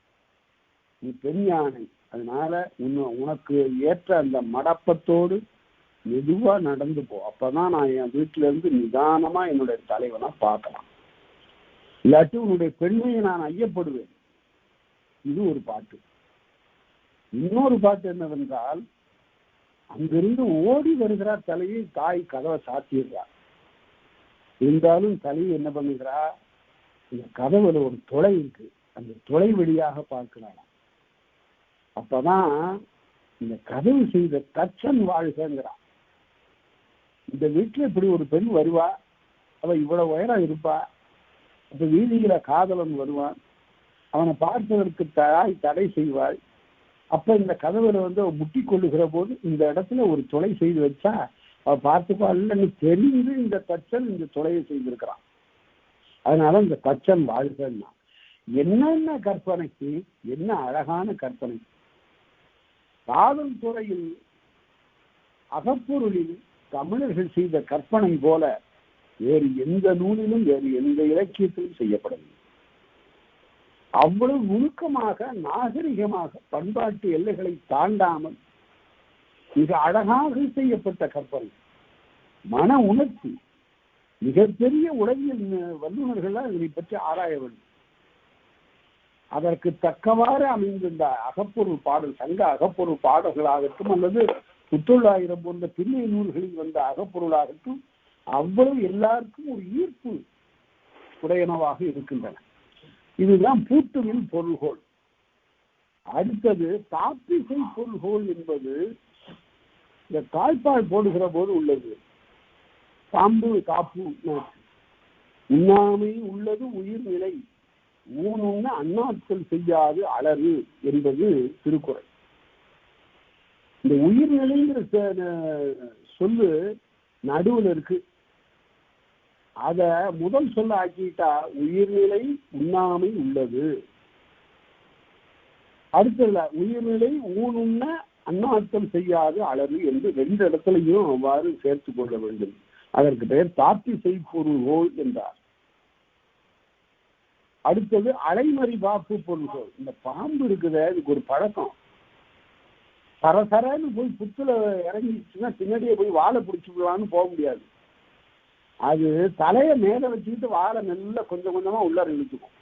நீ பெண் யானை, அதனால உனக்கு ஏற்ற அந்த மடப்பத்தோடு மெதுவா நடந்து போ, அப்பதான் நான் என் வீட்டுல இருந்து நிதானமா என்னுடைய தலைவனை பார்க்கலாம், இல்லாட்டி உன்னுடைய பெண்மையை நான் ஐயப்படுவேன். இது ஒரு பாட்டு. இன்னொரு பாட்டு என்னவென்றால், அங்கிருந்து ஓடி வருகிறார் தலைவி, தாய் கதவை சாத்திடுறார். இருந்தாலும் தலைவி என்ன பண்ணுகிறா, இந்த கதவுல ஒரு துளை இருக்கு, அந்த துளை வழியாக பார்க்கிறாள். அப்பதான் இந்த கதவு செய்த தச்சன் வாழ்கிறான். இந்த வீட்டுல இப்படி ஒரு பெண் வருவா, அவ இவ்வளவு உயரம் இருப்பா, அப்ப வீதியில காதலன் வருவான், அவனை பார்ப்பதற்கு தாய் தடை செய்வாள். அப்ப இந்த கதவுல அவ முட்டி கொள்ளுகிற போது இந்த இடத்துல ஒரு துளை செய்து வச்சா அவ பார்த்துப்பாள்னு தெரிந்து இந்த தச்சன் இந்த துளையை செய்திருக்கிறான். அதனால இந்த தச்சன் வாழ்கன்னா என்னென்ன கற்பனைக்கு, என்ன அழகான கற்பனை! காதல் துறையில் அகப்பொருளில் தமிழர்கள் செய்த கற்பனை போல வேறு எந்த நூலிலும் வேறு எந்த இலக்கியத்திலும் செய்யப்படவில்லை. அவ்வளவு நுணுக்கமாக நாகரிகமாக பண்பாட்டு எல்லைகளை தாண்டாமல் மிக அழகாக செய்யப்பட்ட கற்பனை, மன உணர்ச்சி. மிகப்பெரிய உளவியல் வல்லுநர்களால் இதனை பற்றி ஆராய வேண்டும். அதற்கு தக்கவாறு அமைந்திருந்த அகப்பொருள் பாடல், சங்க அகப்பொருள் பாடல்களாகட்டும் அல்லது புத்தொள்ளாயிரம் போன்ற பின்னை நூல்களில் வந்த அகப்பொருளாகட்டும் அவ்வளவு எல்லாருக்கும் ஒரு ஈர்ப்பு உடையனவாக இருக்கின்றன. இதுதான் பூட்டுவில் பொருள்கோள். அடுத்தது தாப்பிசை பொருள்கோள் என்பது இந்த தாய்ப்பால் போடுகிற போது உள்ளது. பாம்பு காப்பு உண்ணாமை உள்ளது உயிர்நிலை ஊனுண்ண அண்ணாக்கள் செய்யாது அலறு என்பது திருக்குறள். இந்த உயிர்நிலைங்கிற சொல்லு நடுவில் இருக்கு. அத முதல் சொல்ல ஆக்கிட்டா உயிர்நிலை உண்ணாமை உள்ளது. அடுத்ததுல உயிர்நிலை ஊனுண்ண அண்ணாத்தம் செய்யாது அலறு என்று 2 இடத்துலையும் அவ்வாறு சேர்த்து கொள்ள வேண்டும். அதற்கு பெயர் தாப்பிசை பொருள்கோள் என்றார். அடுத்தது அலைமறி பாப்பு பொருள்கோள். இந்த பாம்பு இருக்குத, இதுக்கு ஒரு பழக்கம். சரசரன்னு போய் புத்துல இறங்கிச்சுன்னா பின்னாடியே போய் வாழை பிடிச்சிக்கலான்னு போக முடியாது. அது தலையை மேல வச்சுக்கிட்டு வாழை மெல்ல கொஞ்சம் கொஞ்சமா உள்ளார இழுத்துக்கும்.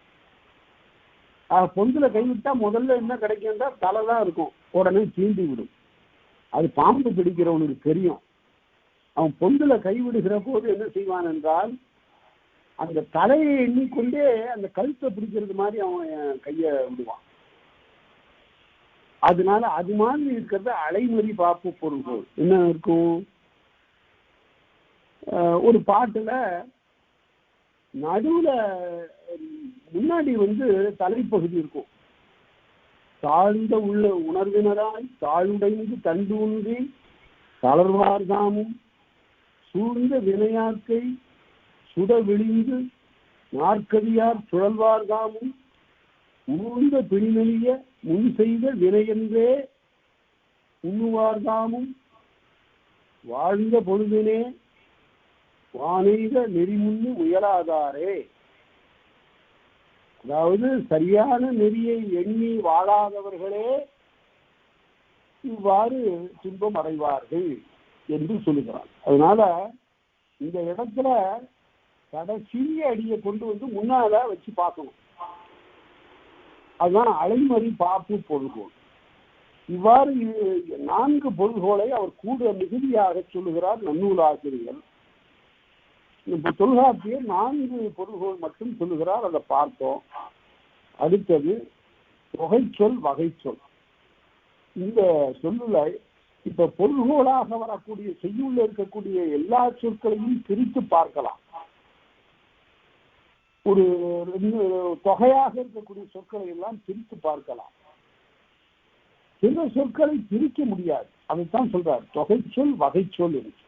பொந்துல கைவிட்டா முதல்ல என்ன கிடைக்கும்னா தலை தான் இருக்கும், உடனே தீண்டி விடும். அது பாம்பு பிடிக்கிறவனுக்கு தெரியும். அவன் பொந்துல கைவிடுகிற போது என்ன செய்வான் என்றால் அந்த தலையை எண்ணிக்கொண்டே அந்த கழுத்தை பிடிக்கிறது மாதிரி அவன் கையை விடுவான். அதனால அது மாதிரி இருக்கிறது அலைமறி பாப்பு பொருள்கள். என்ன இருக்கும், ஒரு பாட்டுல நடுவுல முன்னாடி தலைப்பகுதி இருக்கும். தாழ்ந்த உள்ள உணர்வினராய் தாழ்வுடைந்து தண்டுன்றி தளர்வார்தாமும் சூழ்ந்த வினையாக்கை சுட விழிந்து நாற்கதியார் சுழல்வார்தாமும் ஊர்ந்த பிணிமெலிய முன் செய்த வினையென்றே உண்ணுவார்தாமும் வாழ்ந்த பொழுதினே வானெய்த நெறிமுன்னு முயலாதாரே. அதாவது சரியான நெறியை எண்ணி வாழாதவர்களே இவ்வாறு துன்பம் அடைவார்கள் என்று சொல்லுகிறார். அதனால இந்த இடத்துல கடைசி அடியை கொண்டு முன்னால வச்சு பார்க்கணும். அதுதான் அலைமறி பாப்பு பொருள்கோள். இவ்வாறு 4 பொருள்கோளை அவர் கூட மிகுதியாக சொல்லுகிறார் நன்னூல் ஆசிரியர். தொல்காப்பியர் 4 பொருள்கோள் மட்டும் சொல்லுகிறார். அதை பார்த்தோம். அடுத்தது தொகைச்சொல் வகைச்சொல். இந்த சொல்லுல இப்ப பொருள்கோளாக வரக்கூடிய செய்யுள்ள இருக்கக்கூடிய எல்லா சொற்களையும் பிரித்து பார்க்கலாம். ஒரு தொகையாக இருக்கக்கூடிய சொற்களை எல்லாம் பிரித்து பார்க்கலாம். சில சொற்களை பிரிக்க முடியாது. அதைத்தான் சொல்றார் தொகைச்சொல் வகைச்சொல் என்று.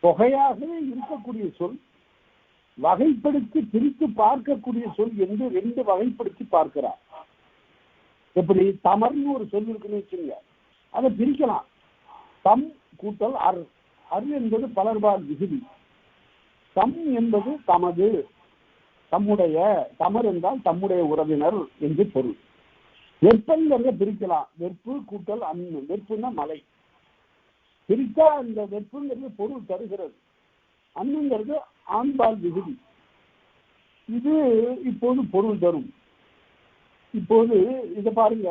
தொகையாகவே இருக்கக்கூடிய சொல், வகைப்படுத்தி பிரித்து பார்க்கக்கூடிய சொல் என்று 2 வகைப்படுத்தி பார்க்கிறார். எப்படி தமர்னு ஒரு சொல் இருக்குன்னு வச்சுங்க, அதை பிரிக்கலாம். தம் கூட்டல் அர். அர் என்பது பலர்பால் விகுதி. தம் என்பது தமது, தம்முடைய. தமர் என்றால் தம்முடைய உறவினர் என்று பொருள். வெப்பங்கிறத பிரிக்கலாம். வெப்பு கூட்டல் அன்னு. வெப்புன்னா மலை. பிரித்தா அந்த வெப்புங்கிறது பொருள் தருகிறது. அன்னுங்கிறது ஆண்பால் விகுதி. இது இப்போது பொருள் தரும். இப்போது இதை பாருங்க,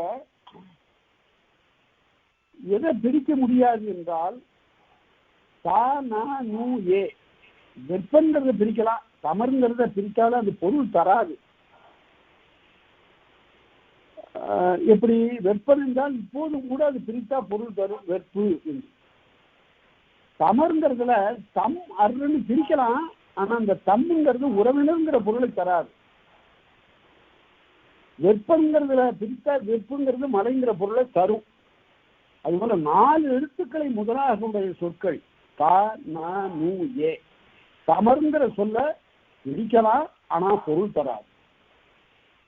எதை பிரிக்க முடியாது என்றால் தா நா நூ ஏ. வெப்பங்கிறத பிரிக்கலாம், தமருங்கிறத பிரித்தாலும் அது பொருள் தராது. எப்படி வெப்பம் என்றால் இப்போதும் கூட அது பிரித்தா பொருள் தரும், வெப்பு என்று. தமருங்கிறதுல தம் அருன்னு பிரிக்கலாம், ஆனா அந்த தம்ங்கிறது உறவினர்ங்கிற பொருளை தராது. வெப்பங்கிறதுல பிரித்தா வெப்புங்கிறது மலைங்கிற பொருளை தரும். அதுபோல 4 எழுத்துக்களை முதலாக உடைய சொற்கள் தா நா நூ ஏ. தமருங்கிற சொல்ல பிரிக்கலாம், ஆனால் பொருள் தராது.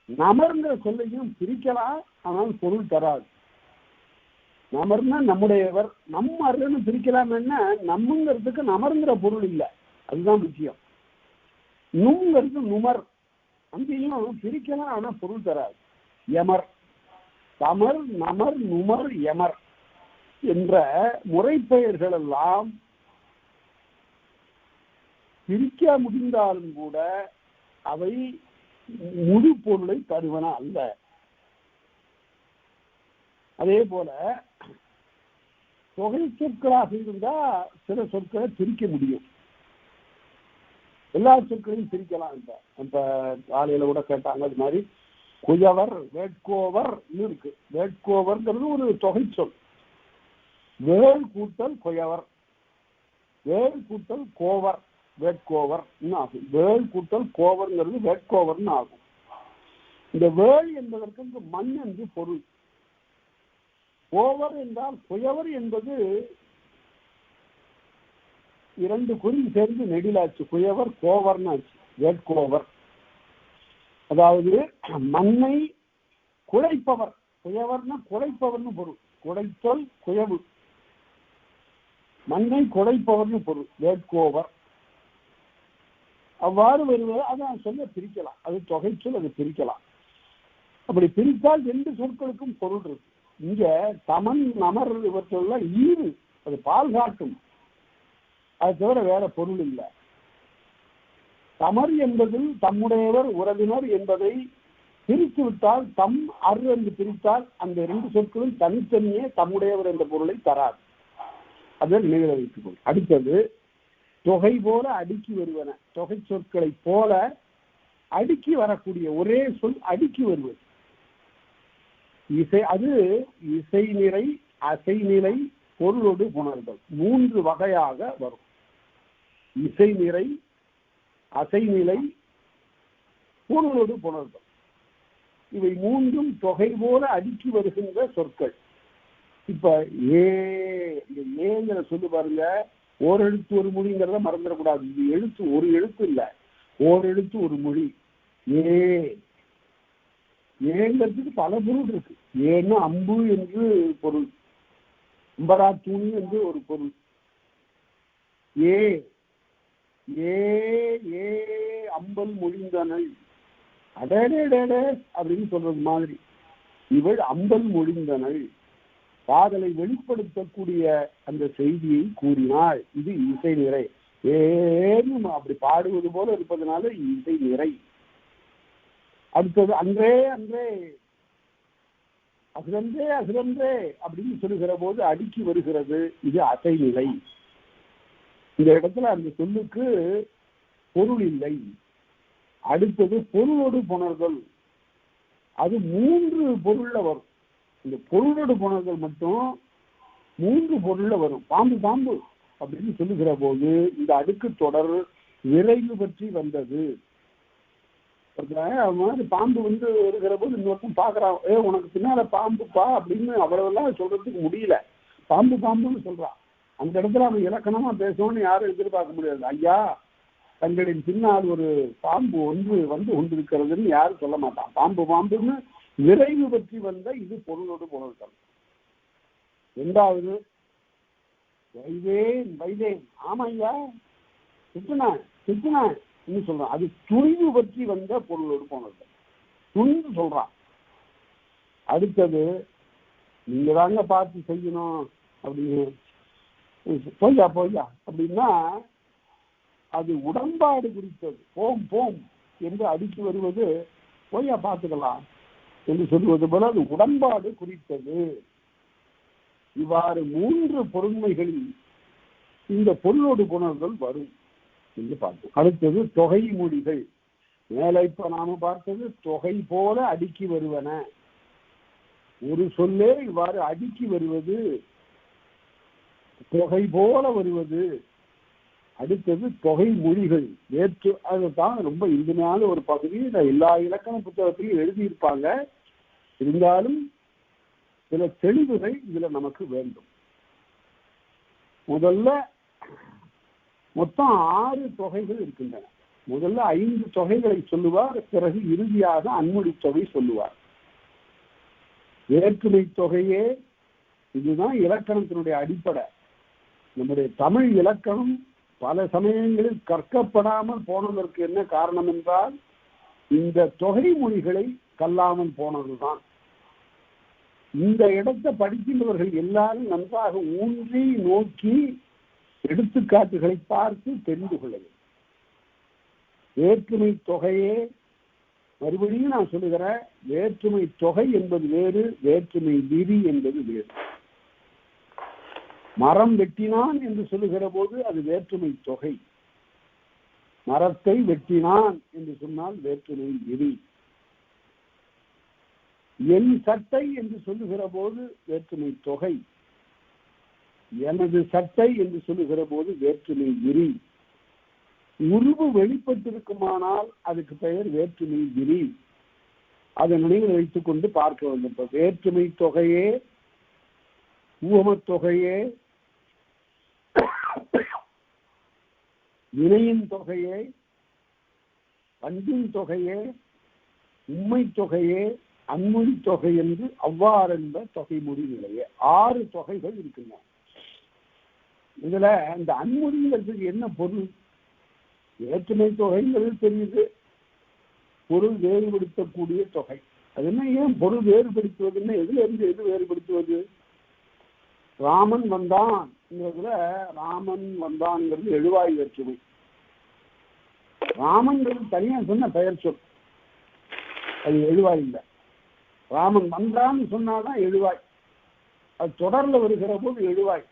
நமருங்கிற சொல்லையும் பிரிக்கலாம், ஆனால் பொருள் தராது. நமர்னா நம்முடையவர், நம்மர்ன்னு பிரிக்கலாமன்னா நம்மங்கிறதுக்கு நமர்ங்கிற பொருள் இல்லை, அதுதான் முக்கியம். நுங்கிறது நுமர், அங்கேயும் பிரிக்கலாம், ஆனா பொருள் தராது. யமர், தமர், நமர், நுமர், யமர் என்ற முறைப்பெயர்கள் எல்லாம் பிரிக்க முடிந்தாலும் கூட அவை முழு பொருளை தருவன அல்ல. அதே போல தொகை சொற்களாக இருந்தா சில சொற்களை பிரிக்க முடியும், எல்லா சொற்களையும் பிரிக்கலாம். இப்ப காலையில கூட கேட்டாங்க, அது மாதிரி குயவர், வேட்கோவர் இருக்கு. வேட்கோவர்ங்கிறது ஒரு தொகை சொல். வேள் கூட்டல் குயவர், வேள் கூட்டல் கோவர், வேட்கோவர் ஆகும். வேள் கூட்டல் கோவர்ங்கிறது வேட்கோவர்னு ஆகும். இந்த வேள் என்பதற்கு மண் என்று பொருள். கோவர் என்றால் குயவர் என்பது இரண்டு குறி சேர்ந்து நெடிலாச்சு, குயவர் கோவர்னு ஆச்சு, வேட்கோவர். அதாவது மண்ணை குழைப்பவர், குயவர்னா குழைப்பவர்னு பொருள். குழைத்தல் குயவு, மண்ணை குழைப்பவர்னு பொருள் வேட்கோவர். அவ்வாறு வருவது அதான் சொல்ல பிரிக்கலாம், அது தொகை சொல், அது பிரிக்கலாம். அப்படி பிரித்தால் ரெண்டு சொற்களுக்கும் பொருள் இருக்கு. இங்க தமன் நமர் இவற்றெல்லாம் ஈவு, அது பால் காட்டும், அது தவிர வேற பொருள் இல்லை. தமர் என்பதில் தம்முடையவர் உறவினர் என்பதை பிரித்து விட்டால், தம் அர் என்று பிரித்தால் அந்த இரண்டு சொற்களும் தனித்தனியே தம்முடையவர் என்ற பொருளை தராது. அதை நினைவில் வைத்துக் கொள். அடுத்தது தொகை போல அடுக்கி வருவன. தொகை சொற்களை போல அடுக்கி வரக்கூடிய ஒரே சொல் அடுக்கி வருவது. இசை, அது இசைநிறை, அசைநிலை, பொருளோடு புணர்தல் மூன்று வகையாக வரும். இசைநிறை, அசைநிலை, பொருளோடு புணர்தல், இவை மூன்றும் தொகை போல அடுக்கி வருகின்ற சொற்கள். இப்ப ஏங்கிற சொல்லு பாருங்க, ஓர் எழுத்து ஒரு மொழிங்கிறத மறந்துடக்கூடாது. இது எழுத்து ஒரு எழுத்து இல்லை, ஓர் எழுத்து ஒரு மொழி. ஏங்கிறதுக்கு பல பொருள் இருக்கு. ஏன்னா அம்பு என்று பொருள், அம்பரா துணி என்று ஒரு பொருள். ஏ ஏ ஏ அம்பல் மொழிந்தனள், அடடே அப்படின்னு சொல்றது மாதிரி இவள் அம்பல் மொழிந்தனள், காதலை வெளிப்படுத்தக்கூடிய அந்த செய்தியை கூறினாள். இது இசை நிறை. ஏன்னு அப்படி பாடுவது போல இருப்பதனால இசை நிறை. அடுத்தது அன்றே அன்றே, அகிலன்றே அகிலன்றே அப்படின்னு சொல்லுகிற போது அடுக்கி வருகிறது, இது அசை நிலை. இந்த இடத்துல அந்த சொல்லுக்கு பொருள் இல்லை. அடுத்தது பொருளோடு புணர்தல், அது மூன்று பொருள்ல வரும். இந்த பொருளோடு புணர்தல் மட்டும் மூன்று பொருள்ல வரும். பாம்பு பாம்பு அப்படின்னு சொல்லுகிற போது இந்த அடுக்கு தொடர் விரைவு பற்றி வந்தது. மாதிரி பாம்பு வந்து வருகிற போது இன்னொருத்தன் பாக்குறான், உனக்கு பின்னால பாம்பு பா அப்படின்னு அவ்வளவெல்லாம் சொல்றதுக்கு முடியல, பாம்பு பாம்புன்னு சொல்றான். அந்த இடத்துல அவன் இலக்கணமா பேசணும்னு யாரும் எதிர்பார்க்க முடியாது. ஐயா, தங்களின் பின்னால் ஒரு பாம்பு ஒன்று வந்து கொண்டிருக்கிறதுன்னு யாரும் சொல்ல மாட்டான். பாம்பு பாம்புன்னு விரைவு பற்றி வந்த இது பொருளோடு புணர்தல். இரண்டாவது வைதேன் வைதேன், ஆமா ஐயா திட்டுனான் திட்டுனான் சொல்றான், அது துணிவு பற்றி வந்த பொருளோடு புணர்தல், துணிவு சொல்றான். அடுத்தது நீங்க தாங்க பார்த்து செய்யணும் அப்படின்னு போய்யா போய்யா அப்படின்னா அது உடன்பாடு குறித்தது. போம் போம் என்று அடுக்கி வருவது போய்யா பார்த்துக்கலாம் என்று சொல்லுவது போல அது உடன்பாடு குறித்தது. இவ்வாறு மூன்று பொருண்மைகளில் இந்த பொருளோடு புணர்தல் வரும் என்று பார்த்தோம். அடுத்தது தொகை மொழிகள். மேல இப்ப நாம பார்த்தது தொகை போல அடுக்கி வருவன. ஒரு சொல்லே இவ்வாறு அடுக்கி வருவது, தொகை போல வருவது. அடுத்தது தொகை மொழிகள். ஏற்று அதுதான் ரொம்ப இனிமையான ஒரு பகுதி. எல்லா இலக்கண புத்தகத்திலையும் எழுதியிருப்பாங்க. இருந்தாலும் சில தெளிவுகள் இதுல நமக்கு வேண்டும். முதல்ல மொத்தம் 6 தொகைகள் இருக்கின்றன. முதல்ல 5 தொகைகளை சொல்லுவார், பிறகு இறுதியாக அன்மொழி தொகை சொல்லுவார். வேற்றுமை தொகையே இதுதான் இலக்கணத்தினுடைய அடிப்படை. நம்முடைய தமிழ் இலக்கணம் பல சமயங்களில் கற்கப்படாமல் போனதற்கு என்ன காரணம் என்றால் இந்த தொகை மொழிகளை கல்லாமல் போனதுதான். இந்த இடத்தை படிக்கின்றவர்கள் எல்லாரும் நன்றாக ஊன்றி நோக்கி எடுத்துக்காட்டுகளை பார்த்து தெரிந்து கொள்ள வேண்டும். வேற்றுமை தொகையே, மறுபடியும் நான் சொல்லுகிறேன், வேற்றுமை தொகை என்பது வேறு, வேற்றுமை விரி என்பது வேறு. மரம் வெட்டினான் என்று சொல்லுகிற போது அது வேற்றுமை தொகை. மரத்தை வெட்டினான் என்று சொன்னால் வேற்றுமை விரி. என் சட்டை என்று சொல்லுகிற போது வேற்றுமை தொகை. எனது சட்டை என்று சொல்லுகிற போது வேற்றுமை விரி. உருவு வெளிப்பட்டிருக்குமானால் அதுக்கு பெயர் வேற்றுமை விரி. அதை நினைவில் வைத்துக் கொண்டு பார்க்க வேண்டும். இப்ப வேற்றுமை தொகையே, ஊமத் தொகையே, வினையின் தொகையே, பண்பின் தொகையே, உண்மை தொகையே, அன்மொழி தொகை என்று அவ்வாறென்ற தொகை முடிநிலையே 6 தொகைகள் இருக்கின்றன. இதுல இந்த அன்மொழிங்கிறதுக்கு என்ன பொருள்? வேற்றுமை தொகைங்கிறது தெரியுது, பொருள் வேறுபடுத்தக்கூடிய தொகை. அது என்ன? ஏன் பொருள் வேறுபடுத்துவதுன்னா எதுல இருந்து எது வேறுபடுத்துவது? ராமன் வந்தான்ங்கிறதுல ராமன் வந்தான்ங்கிறது எழுவாய் வேற்றுமை. ராமன்கிறது தனியா சொன்ன பெயர் சொல், அது எழுவாய் இல்லை. ராமன் வந்தான்னு சொன்னாதான் எழுவாய். அது தொடர்ல வருகிற போது எழுவாய்.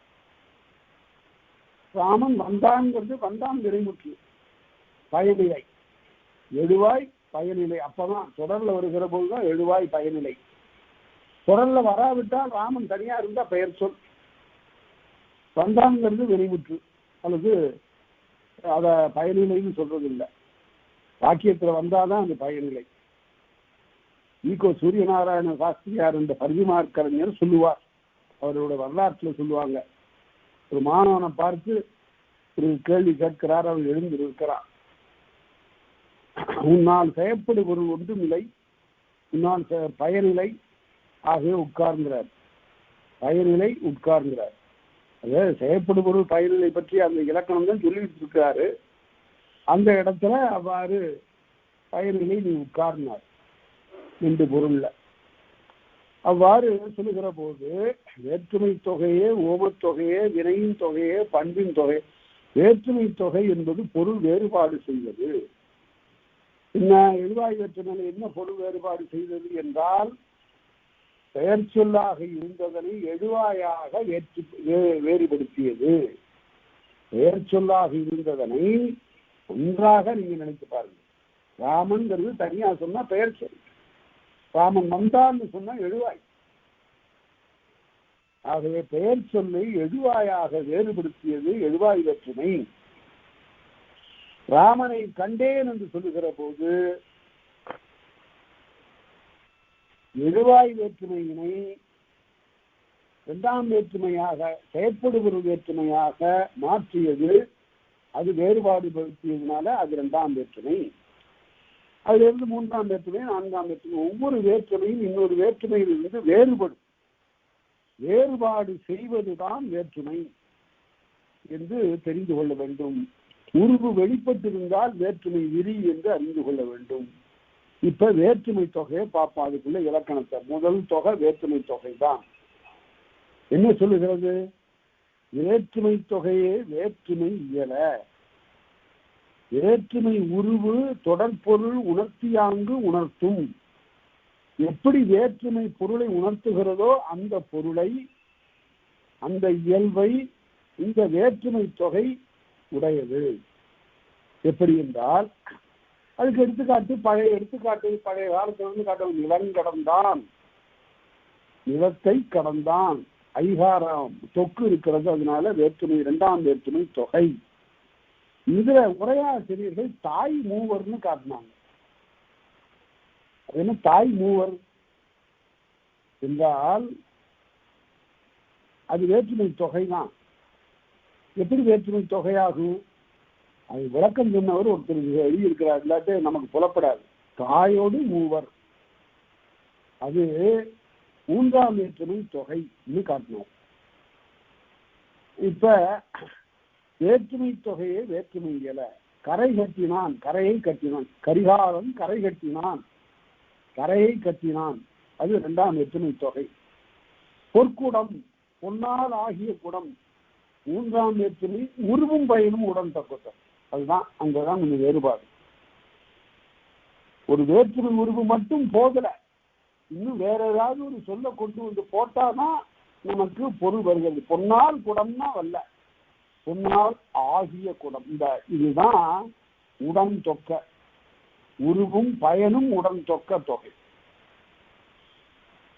ராமன் வந்தான்ங்கிறது வந்தான் விரைமுற்று பயனிலை, எழுவாய் பயனிலை. அப்பதான் தொடர்ல வருகிற போதுதான் எழுவாய் பயனிலை. தொடர்ல வராவிட்டால் ராமன் தனியா இருந்தா பெயர் சொல். வந்தான்ங்கிறது விரைமுற்று அல்லது அத பயனிலைன்னு சொல்றது இல்லை. வாக்கியத்துல வந்தாதான் அது பயனிலை. ஈகோ சூரியநாராயண சாஸ்திரியார் என்ற பரிதிமார்க்கறிஞர் சொல்லுவார். அவரோட வரலாற்றுல சொல்லுவாங்க, ஒரு மாணவனை பார்த்து ஒரு கேள்வி கேட்கிறார். அவர் எழுந்திருக்கிறார். உன்னால் செயற்படு பொருள் ஒன்றும் இல்லை, உன்னால் பயனிலை ஆகவே உட்கார்கிறார். பயனிலை உட்கார்கிறார். அதாவது செயற்படு பொருள் பயனிலை பற்றி அந்த இலக்கணம் தான் சொல்லிட்டு இருக்காரு. அந்த இடத்துல அவ்வாறு பயனிலை நீ உட்கார்னார் என்று பொருள்ல அவ்வாறு சொல்லுகிற போது வேற்றுமை தொகையே, ஓமத் தொகையே, வினையின் தொகையே, பண்பின் தொகை. வேற்றுமை தொகை என்பது பொருள் வேறுபாடு செய்வது. என்ன எழுவாய் வேற்றுமையில என்ன பொருள் வேறுபாடு செய்தது என்றால், பெயர் சொல்லாக இருந்ததனை எழுவாயாக வேறுபடுத்தியது. பெயர் சொல்லாக இருந்ததனை ஒன்றாக நீங்க நினைத்து பாருங்க. ராமன்கிறது தனியா சொன்னா பெயர் சொல், ராமன் வந்தான்னு சொன்னா எழுவாய். ஆகவே பெயர் சொல்லை எழுவாயாக வேறுபடுத்தியது எழுவாய் வேற்றுமை. ராமனை கண்டேன் என்று சொல்லுகிற போது எழுவாய் வேற்றுமையினை இரண்டாம் வேற்றுமையாக செயற்படுபொருள் வேற்றுமையாக மாற்றியது. அது வேறுபாடு படுத்தியதுனால அது இரண்டாம் வேற்றுமை. அதிலிருந்து மூன்றாம் வேற்றுமை, நான்காம் வேற்றுமை. ஒவ்வொரு வேற்றுமையும் இன்னொரு வேற்றுமையிலிருந்து வேறுபடும். வேறுபாடு செய்வதுதான் வேற்றுமை என்று தெரிந்து கொள்ள வேண்டும். உருவு வெளிப்பட்டிருந்தால் வேற்றுமை விரி என்று அறிந்து கொள்ள வேண்டும். இப்ப வேற்றுமை தொகையை பார்ப்போம். அதுக்குள்ள இலக்கணத்தை முதல் தொகை வேற்றுமை தொகை தான். என்ன சொல்லுகிறது? வேற்றுமை தொகையே வேற்றுமை இயல. வேற்றுமை உருவு தொடர்பொருள் உணர்த்தியாங்கு உணர்த்தும். எப்படி வேற்றுமை பொருளை உணர்த்துகிறதோ அந்த பொருளை, அந்த இயல்பை இந்த வேற்றுமை தொகை உடையது. எப்படி என்றால், அதுக்கு எடுத்துக்காட்டு பழைய எடுத்துக்காட்டு, பழைய காலத்துல இருந்து காட்ட, நிலம் கடந்தான், நிலத்தை கடந்தான், ஐகாரம் தொக்கு இருக்கிறது, அதனால வேற்றுமை இரண்டாம் வேற்றுமை தொகை. இதுல உரையாசிரியர்கள் தாய் மூவர்னு காட்டினாங்க. அது என்ன தாய் மூவர் என்றால் அது வேற்றுமை தொகை தான். எப்படி வேற்றுமை தொகையாகும்? அது விளக்கம் சொன்னவர் ஒருத்தர் எழுதியிருக்கிறார், இல்லாட்டி நமக்கு புலப்படாது. தாயோடு மூவர், அது மூன்றாம் வேற்றுமை தொகைன்னு காட்டினோம். இப்ப வேற்றுமை தொகையை வேற்றுமை இயல. கரை கட்டினான், கரையை கட்டினான். கரிகாலன் கரை கட்டினான், கரையை கட்டினான். அது இரண்டாம் வேற்றுமை தொகை. பொற்குடம், பொன்னால் ஆகிய குடம், மூன்றாம் வேற்றுமை உருவும் பயனும் உடன் தக்கத்தம். அதுதான் அங்கதான் கொஞ்சம் வேறுபாடு. ஒரு வேற்றுமை உருவு மட்டும் போதல, இன்னும் வேற ஏதாவது ஒரு சொல்ல கொண்டு வந்து போட்டாதான் நமக்கு பொருள் வருகிறது. பொன்னால் குடம்னா வரல, பொன்னால் ஆகிய குடம். இந்த இதுதான் உடன் தொக்க, உருவும் பயனும் உடன் தொக்க தொகை.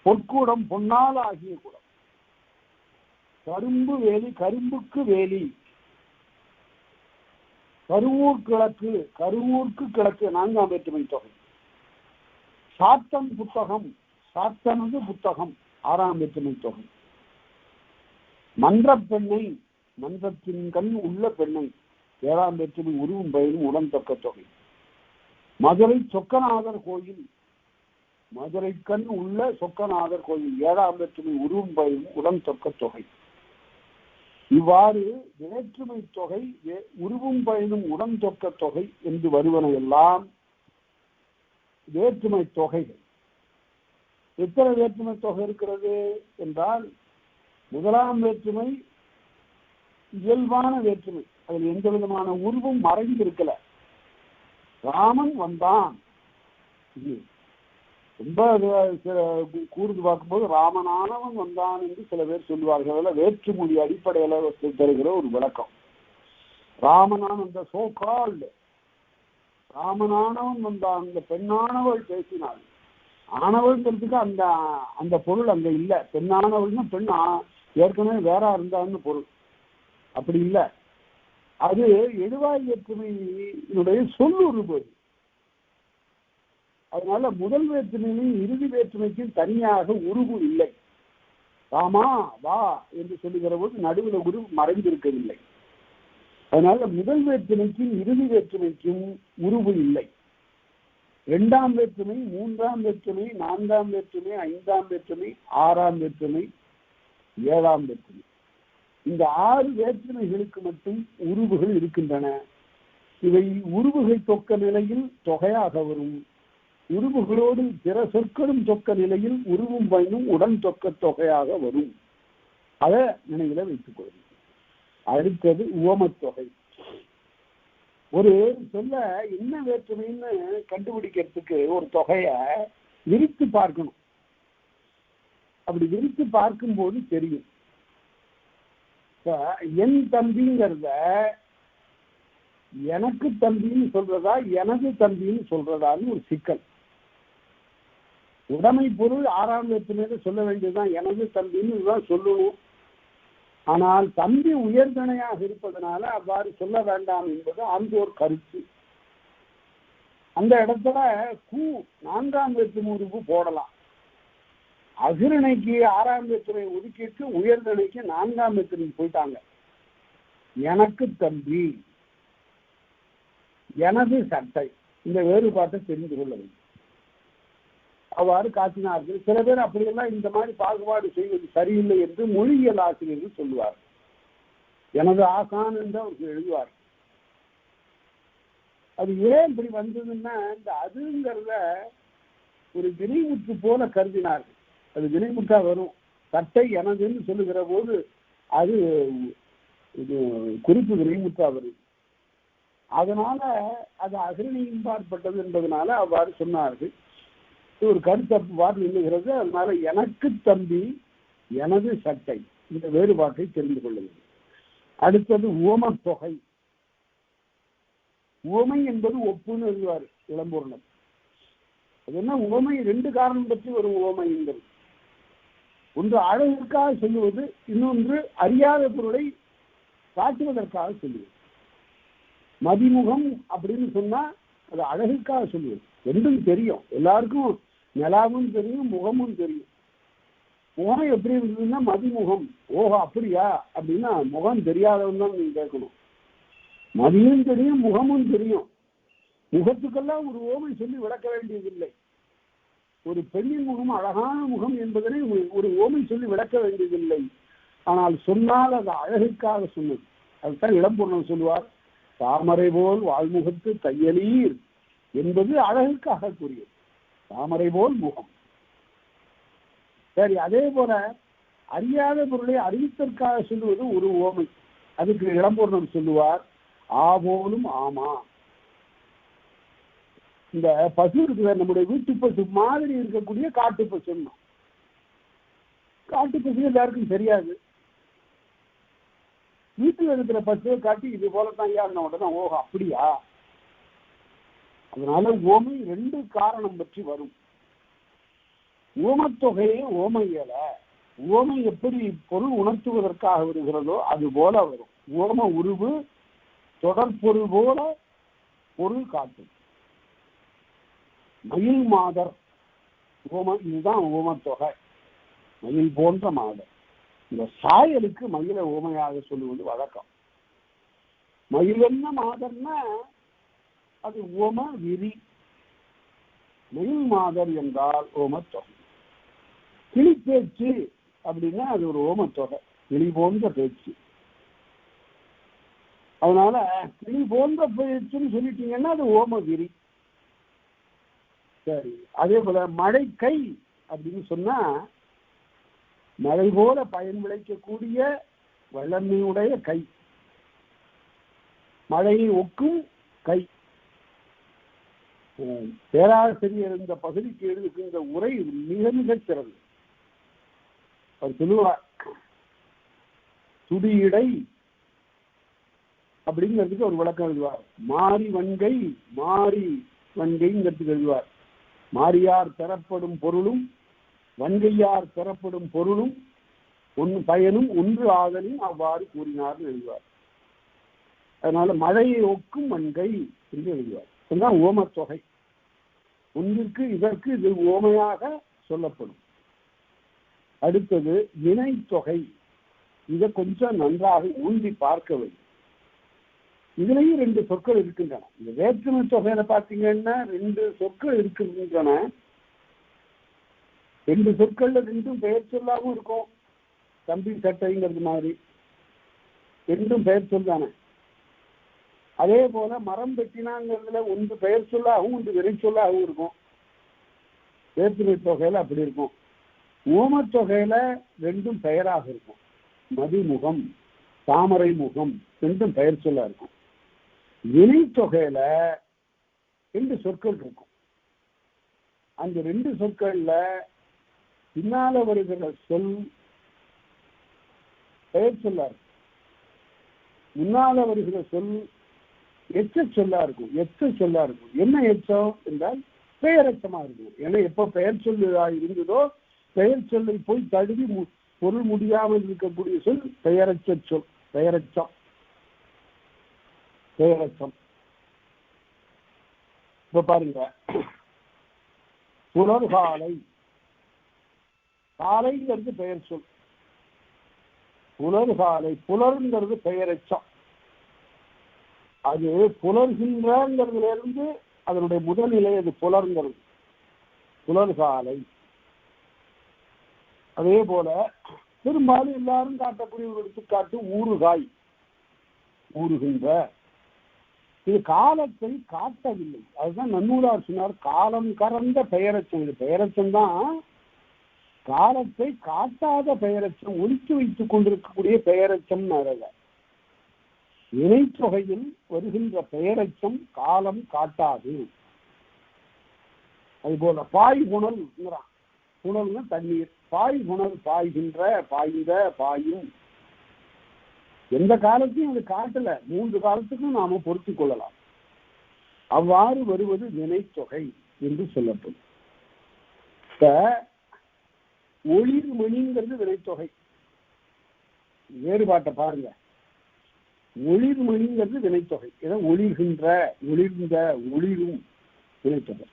பொற்குடம், பொன்னால் ஆகிய குடம். கரும்பு வேலி, கரும்புக்கு வேலி. கருவூர் கிழக்கு, கருவூருக்கு கிழக்கு, நான்காம் வேற்றுமை தொகை. சாத்தன் புத்தகம், சாத்தனது புத்தகம், ஆறாம் வேற்றுமை தொகை. மன்ற பெண்ணை, மன்றத்தின் கண் உள்ள பெண்ணை, ஏழாம் வேற்றுமை உருவும் பயனும் உடன் தொக்க தொகை. மதுரை சொக்கநாதர் கோயில், மதுரை கண் உள்ள சொக்கநாதர் கோயில், ஏழாம் வேற்றுமை உருவும் பயனும் உடன் தொக்க தொகை. இவ்வாறு வேற்றுமை தொகை, உருவும் பயனும் உடன் தொக்க தொகை என்று வருவன எல்லாம் வேற்றுமை தொகைகள். எத்தனை வேற்றுமை தொகை இருக்கிறது என்றால், முதலாம் வேற்றுமை இயல்பான வேற்றுமை, அதில் எந்த விதமான உருவும் மறைந்து இருக்கல. ராமன் வந்தான், ரொம்ப கூர்ந்து பார்க்கும்போது ராமனானவன் வந்தான் என்று சில பேர் சொல்லுவார்கள். அதில் வேற்றுமொழி அடிப்படையில் தருகிற ஒரு விளக்கம். ராமனான அந்த சோ கால்டு, ராமனானவன் வந்தான், இந்த பெண்ணானவள் பேசினாள். ஆனவள்ங்கிறதுக்கு அந்த அந்த பொருள் அங்க இல்லை. பெண்ணானவள்னா பெண் ஏற்கனவே வேற இருந்தான்னு பொருள், அப்படி இல்லை. அது எழுவாய் வேற்றுமையினுடைய சொல்லுருவு. அதனால முதல் வேற்றுமையும் இறுதி வேற்றுமைக்கும் தனியாக உருவு இல்லை. ராமா வா என்று சொல்லுகிற போது நடுவில் உருவு மறைந்திருக்கவில்லை. அதனால முதல் வேற்றுமைக்கும் இறுதி வேற்றுமைக்கும் உருவு இல்லை. இரண்டாம் வேற்றுமை, மூன்றாம் வேற்றுமை, நான்காம் வேற்றுமை, ஐந்தாம் வேற்றுமை, ஆறாம் வேற்றுமை, ஏழாம் வேற்றுமை, இந்த 6 வேற்றுமைகளுக்கு மட்டும் உருவுகள் இருக்கின்றன. இவை உருவுகள் தொக்க நிலையில் தொகையாக வரும். உருவுகளோடு பிற சொற்களும் தொக்க நிலையில் உருவும் பயனும் உடன் தொக்க தொகையாக வரும். அதை நினைவில் வைத்துக் கொள்ளுங்கள். அடுத்தது உவமத்தொகை. ஒரு சொல்ல என்ன வேற்றுமைன்னு கண்டுபிடிக்கிறதுக்கு ஒரு தொகையை விரித்து பார்க்கணும். அப்படி விரித்து பார்க்கும்போது தெரியும். என் தம்பிங்கிறத எனக்கு தம்பின்னு சொல்றதா எனது தம்பின்னு சொல்றதான்னு ஒரு சிக்கல். உடைமை பொருள் 6ஆம் வேற்றுமையில சொல்ல வேண்டியதுதான், எனது தம்பின்னு தான் சொல்லணும். ஆனால் தம்பி உயர்தனையாக இருப்பதனால அவ்வாறு சொல்ல வேண்டாம் என்பது ஆண்டோர் கருத்து. அந்த இடத்துல கூ 4ஆம் வேற்றுமை உருவு போடலாம். அகிரணைக்கு 6ஆம் வேற்றுமை ஒதுக்கிட்டு உயர்தனைக்கு 4ஆம் வேற்றுமை போயிட்டாங்க. எனக்கு தம்பி, எனது சட்டை, இந்த வேறுபாட்டை தெரிந்து கொள்ள வேண்டும். அவ்வாறு காட்டினார்கள். சில பேர் அப்படியெல்லாம் இந்த மாதிரி பாகுபாடு செய்வது சரியில்லை என்று மொழியியல் ஆசிரியர்கள் சொல்லுவார். எனது ஆசான் என்று அவர்கள் எழுதுவார். அது ஏன் இப்படி வந்ததுன்னா, இந்த அதுங்கிறத ஒரு வினைமுற்று போல கருதினார்கள். அது வினைமுற்றா வரும். சட்டை எனதுன்னு சொல்லுகிற போது அது குறிப்பு வினைமுற்றா வரும். அதனால அது அகிரணியின் பார்ப்பட்டது என்பதனால அவ்வாறு சொன்னார்கள். ஒரு கருத்தப்பாடு நின்றுகிறது. அதனால எனக்கு தம்பி, எனது சட்டை, இந்த வேறுபாட்டை தெரிந்து கொள்ளுங்கள். அடுத்தது உவமத்தொகை. உவமை என்பது ஒப்புன்னு எழுதுவார் இளம்பூர்ணர். அது என்ன உவமை? 2 காரணம் பற்றி ஒரு உவமை என்பது. ஒன்று அழகுக்காக சொல்லுவது, இன்னொன்று அறியாத பொருளை காட்டுவதற்காக சொல்லுவது. மதிமுகம் அப்படின்னு சொன்னா அது அழகுக்காக சொல்லுவது. ரெண்டும் தெரியும் எல்லாருக்கும், நிலாவும் தெரியும், முகமும் தெரியும். முகம் எப்படி இருந்ததுன்னா மதிமுகம். ஓஹோ அப்படியா அப்படின்னா முகம் தெரியாதவன் தான் நீங்க கேட்கணும். மதியும் தெரியும், முகமும் தெரியும். முகத்துக்கெல்லாம் ஒரு ஓமை சொல்லி விளக்க வேண்டியதில்லை. ஒரு பெண்ணின் முகம் அழகான முகம் என்பதனை ஒரு ஓமை சொல்லி விளக்க வேண்டியதில்லை. ஆனால் சொன்னால் அது அழகுக்காக சொன்னது. அதுதான் இளம்பூர்ணம் சொல்லுவார், தாமரை போல் வாழ்முகத்து தையலீர் என்பது அழகுக்காக கூறியது. தாமரை போல் முகம். சரி, அதே போல அறியாத பொருளை அறிவித்தற்காக சொல்லுவது ஒரு ஓமை. அதுக்கு இளம்பூர்ணம் சொல்லுவார், ஆபோலும் ஆமா. இந்த பசு இருக்குற நம்முடைய வீட்டு பசு மாதிரி இருக்கக்கூடிய காட்டு பசு. காட்டு பசு எல்லாருக்கும் தெரியாது. வீட்டில் இருக்கிற பசுவை காட்டி இது போலத்தான் யாருன உடனே ஓஹோ அப்படியா. அதனால ஓமை ரெண்டு காரணம் பற்றி வரும். ஓமத்தொகையே ஓமையல. ஓமை எப்படி பொருள் உணர்த்துவதற்காக வருகிறதோ அது போல வரும். ஓம உருவு தொடர்பொருள் போல பொருள் காட்டும். மயில் மாதர் ஓம, இதுதான் ஓமத்தொகை. மயில் போன்ற மாதர். இந்த சாயலுக்கு மயிலை ஓமையாக சொல்லுவது வழக்கம். மயில் என்ன மாதர்னா அது ஓம விரி. மயில் மாதர் என்றால் ஓமத்தொகை. கிளி பேச்சு அப்படின்னா அது ஒரு ஓமத்தொகை. கிளி போன்ற பேச்சு. அதனால கிளி போன்ற பேச்சுன்னு சொல்லிட்டீங்கன்னா அது ஓம விரி. சரி, அதே போல மழை கை அப்படின்னு சொன்னா மழை போல பயன் விளைக்கக்கூடிய வல்லமையுடைய கை. மழையை ஒக்கும் கை. பேராசிரியர் இந்த பகுதிக்கு எழுதுகின்ற உரை மிக மிக சிறந்த. அவர் சொல்லுவார், துடியடை அப்படிங்கிறதுக்கு ஒரு விளக்கம் எழுதுவார். மாறி வன்கை, மாறி வன்கைங்கிறதுக்கு எழுதுவார். மாறியார் பெறப்படும் பொருளும் வன்கையார் பெறப்படும் பொருளும் பயனும் ஒன்று ஆதலின் அவ்வாறு கூறினார்னு எழுதுவார். அதனால மழையை ஒக்கும் வன்கை என்று எழுதுவார். இதுதான் ஓமத்தொகை. ஒன்றிற்கு இதற்கு இது ஓமையாக சொல்லப்படும். அடுத்தது வினைத்தொகை. இதை கொஞ்சம் நன்றாக ஊன்றி பார்க்க வேண்டும். இதுலயும் ரெண்டு சொற்கள் இருக்கின்றன. இந்த வேற்றுமை தொகையில பார்த்தீங்கன்னா ரெண்டு சொற்கள் இருக்கின்றன. ரெண்டு சொற்கள்ல ரெண்டும் பெயர் சொல்லாகவும் இருக்கும். தம்பி சட்டைங்கிறது மாதிரி ரெண்டும் பெயர் சொல்லான. அதே போல மரம் வெட்டினாங்கிறதுல ஒன்று பெயர் சொல்லாகவும் ஒன்று விரை சொல்லாகவும் இருக்கும். வேற்றுமை தொகையில அப்படி இருக்கும். ஓமத்தொகையில ரெண்டும் பெயராக இருக்கும். மதிமுகம், தாமரை முகம் ரெண்டும் பெயர் சொல்லா இருக்கும். வினை தொகையில ரெண்டு சொற்கள் இருக்கும். அந்த ரெண்டு சொற்கள்ல பின்னால வருகிற சொல் பெயர் சொல்லா இருக்கும். முன்னால வருகிற சொல் எச்ச சொல்லா இருக்கும். எச்ச சொல்லா இருக்கும். என்ன எச்சம் என்றால் பெயரெச்சமா இருக்கும். ஏன்னா எப்ப பெயர் சொல்லா இருந்ததோ பெயர் சொல்லை போய் தழுவி பொருள் முடியாமல் இருக்கக்கூடிய சொல் பெயரச்ச சொல். பெயரச்சம். பெயரச்சம். இப்ப பாருங்க, புலர்காலை. காலைங்கிறது பெயர் சொல். புலர்காலை. புலர்ங்கிறது பெயரச்சம். அது புலர்கின்றங்கிறதுல இருந்து அதனுடைய முதல்நிலை அது புலர்ங்கிறது. புலர்காலை. அதே போல பெரும்பாலும் எல்லாரும் காட்டக்கூடிய ஒரு எடுத்துக்காட்டு ஊறுகாய். ஊறுகின்ற. இது காலத்தை காட்டவில்லை. அதுதான் நன்னூலார் சொன்னார், காலம் கறந்த பெயரச்சம். இது பெயரச்சம் தான். காலத்தை காட்டாத பெயரச்சம், ஒழித்து வைத்துக் கொண்டிருக்கக்கூடிய பெயரச்சம். இணைத்தொகையில் வருகின்ற பெயரச்சம் காலம் காட்டாது. அதுபோல பாய் புனல். புனல்னா தண்ணீர். பாய் புனல் பாய்கின்ற, பாய்ந்த, பாயும். எந்த காலத்தையும் அது காட்டல. 3 காலத்துக்கும் நாம பொருத்திக் கொள்ளலாம். அவ்வாறு வருவது வினைத்தொகை என்று சொல்லப்படும். ஒளிர்மணிங்கிறது வினைத்தொகை. வேறுபாட்டை பாருங்க. ஒளிர்மணிங்கிறது வினைத்தொகை. ஏதோ ஒளிர்கின்ற, ஒளிர்ந்த, ஒளிரும் வினைத்தொகை.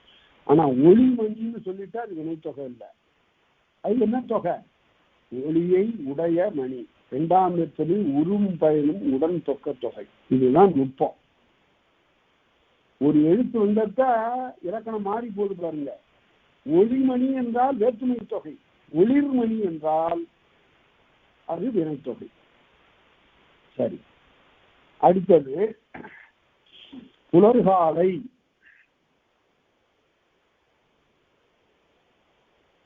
ஆனா ஒளிமணின்னு சொல்லிட்டா அது வினைத்தொகை இல்லை. அது என்ன தொகை? ஒளியை உடைய மணி. 2ஆம் இடத்தில் உரும் பயனும் உடன் தொக்க தொகை. இதுதான் நுட்பம். ஒரு எழுத்து வந்தா இலக்கணம் மாறி போகுது பாருங்க. ஒளிமணி என்றால் வேற்றுமை தொகை, ஒளிர்மணி என்றால் அது வினைத்தொகை. சரி, அடுத்தது புலர்காலை.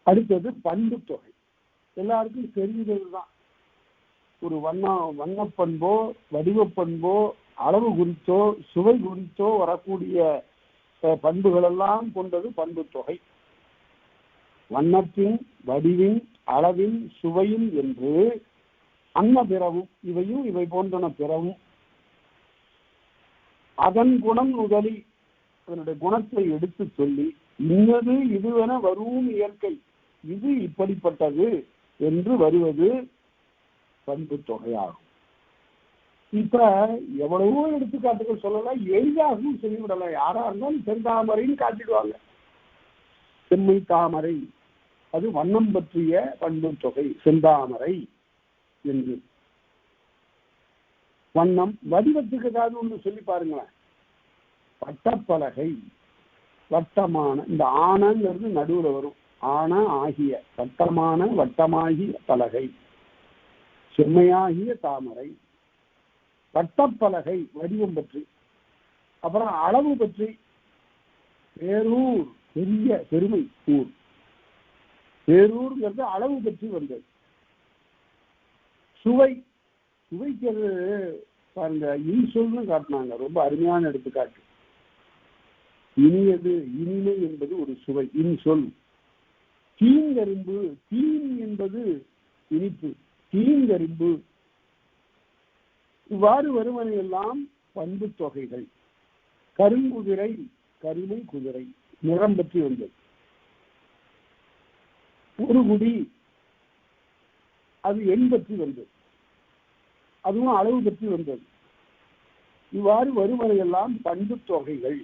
அடுத்தது பண்பு தொகை. எல்லாருக்கும் தெரிஞ்சதுதான். ஒரு வண்ணப்பண்போ வடிவப்பண்போ அளவு குறித்தோ சுவை குறித்தோ வரக்கூடிய பண்புகள் எல்லாம் கொண்டது பண்பு தொகை. வண்ணத்தின் வடிவின் அளவின் சுவையும் என்று அன்ன பிறவும் இவையும் இவை போன்றன பிறவும் அதன் குணம் முதலி அதனுடைய குணத்தை எடுத்து சொல்லி இன்னது இதுவென வரும் இயற்கை, இது இப்படிப்பட்டது என்று வருவது பண்பு தொகையாகும். இப்ப எவ்வளவோ எடுத்துக்காட்டுகள் சொல்லலாம், எளிதாகவும் சொல்லிவிடலாம். யாரா இருந்தாலும் செந்தாமரைன்னு காட்டிடுவாங்க. செம்மை தாமரை அது வண்ணம் பற்றிய பண்பு தொகை, செந்தாமரை என்று. வண்ணம் வடிவத்துக்கு ஏதாவது ஒன்று சொல்லி பாருங்களேன். வட்டப்பலகை, வட்டமான, இந்த ஆனங்கிறது நடுவுல வரும், ஆன ஆகிய, வட்டமான வட்டமாகிய பலகை, செம்மையாகிய தாமரை. வட்டப்பலகை வடிவம் பற்றி. அப்புறம் அளவு பற்றி, பேரூர் பெரிய பெருமை ஊர், பேரூர்ங்கிறது அளவு பற்றி வந்தது. சுவை, சுவைக்கிறது பாருங்க, இன்சொல்னு காட்டினாங்க, ரொம்ப அருமையான எடுத்துக்காட்டு. இனியது, இனிமை என்பது ஒரு சுவை, இன்சொல். தீங்கரும்பு, தீன் என்பது இனிப்பு, தீங்கரும்பு. இவ்வாறு வருவன எல்லாம் பண்பு தொகைகள். கருங்குதிரை, கருமை குதிரை, நிறம் பற்றி வந்தது. ஒரு குடி, அது எண் பற்றி வந்தது, அதுவும் அளவு பற்றி வந்தது. இவ்வாறு வருவன எல்லாம் பண்பு தொகைகள்.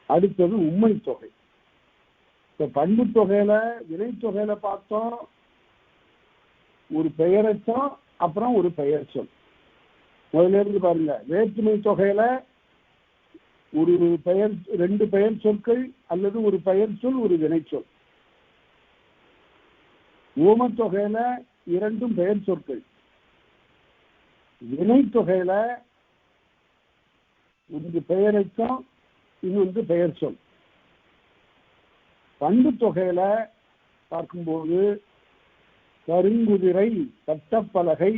அடுத்தது உண்மை தொகை. இப்ப பண்பு தொகையில வினைத்தொகையில பார்த்தோம், ஒரு பெயரச்சம் அப்புறம் ஒரு பெயர் சொல். முதல்ல இருந்து பாருங்க, வேற்றுமை தொகையில ஒரு பெயர், ரெண்டு பெயர் சொற்கள் அல்லது ஒரு பெயர் சொல் ஒரு வினைச்சொல். ஓமத்தொகையில இரண்டும் பெயர் சொற்கள். வினைத்தொகையில ஒன்று பெயரச்சம், இன்னொன்று பெயர் சொல். பண்பு தொகையில பார்க்கும்போது கருங்குதிரை, கட்டப்பலகை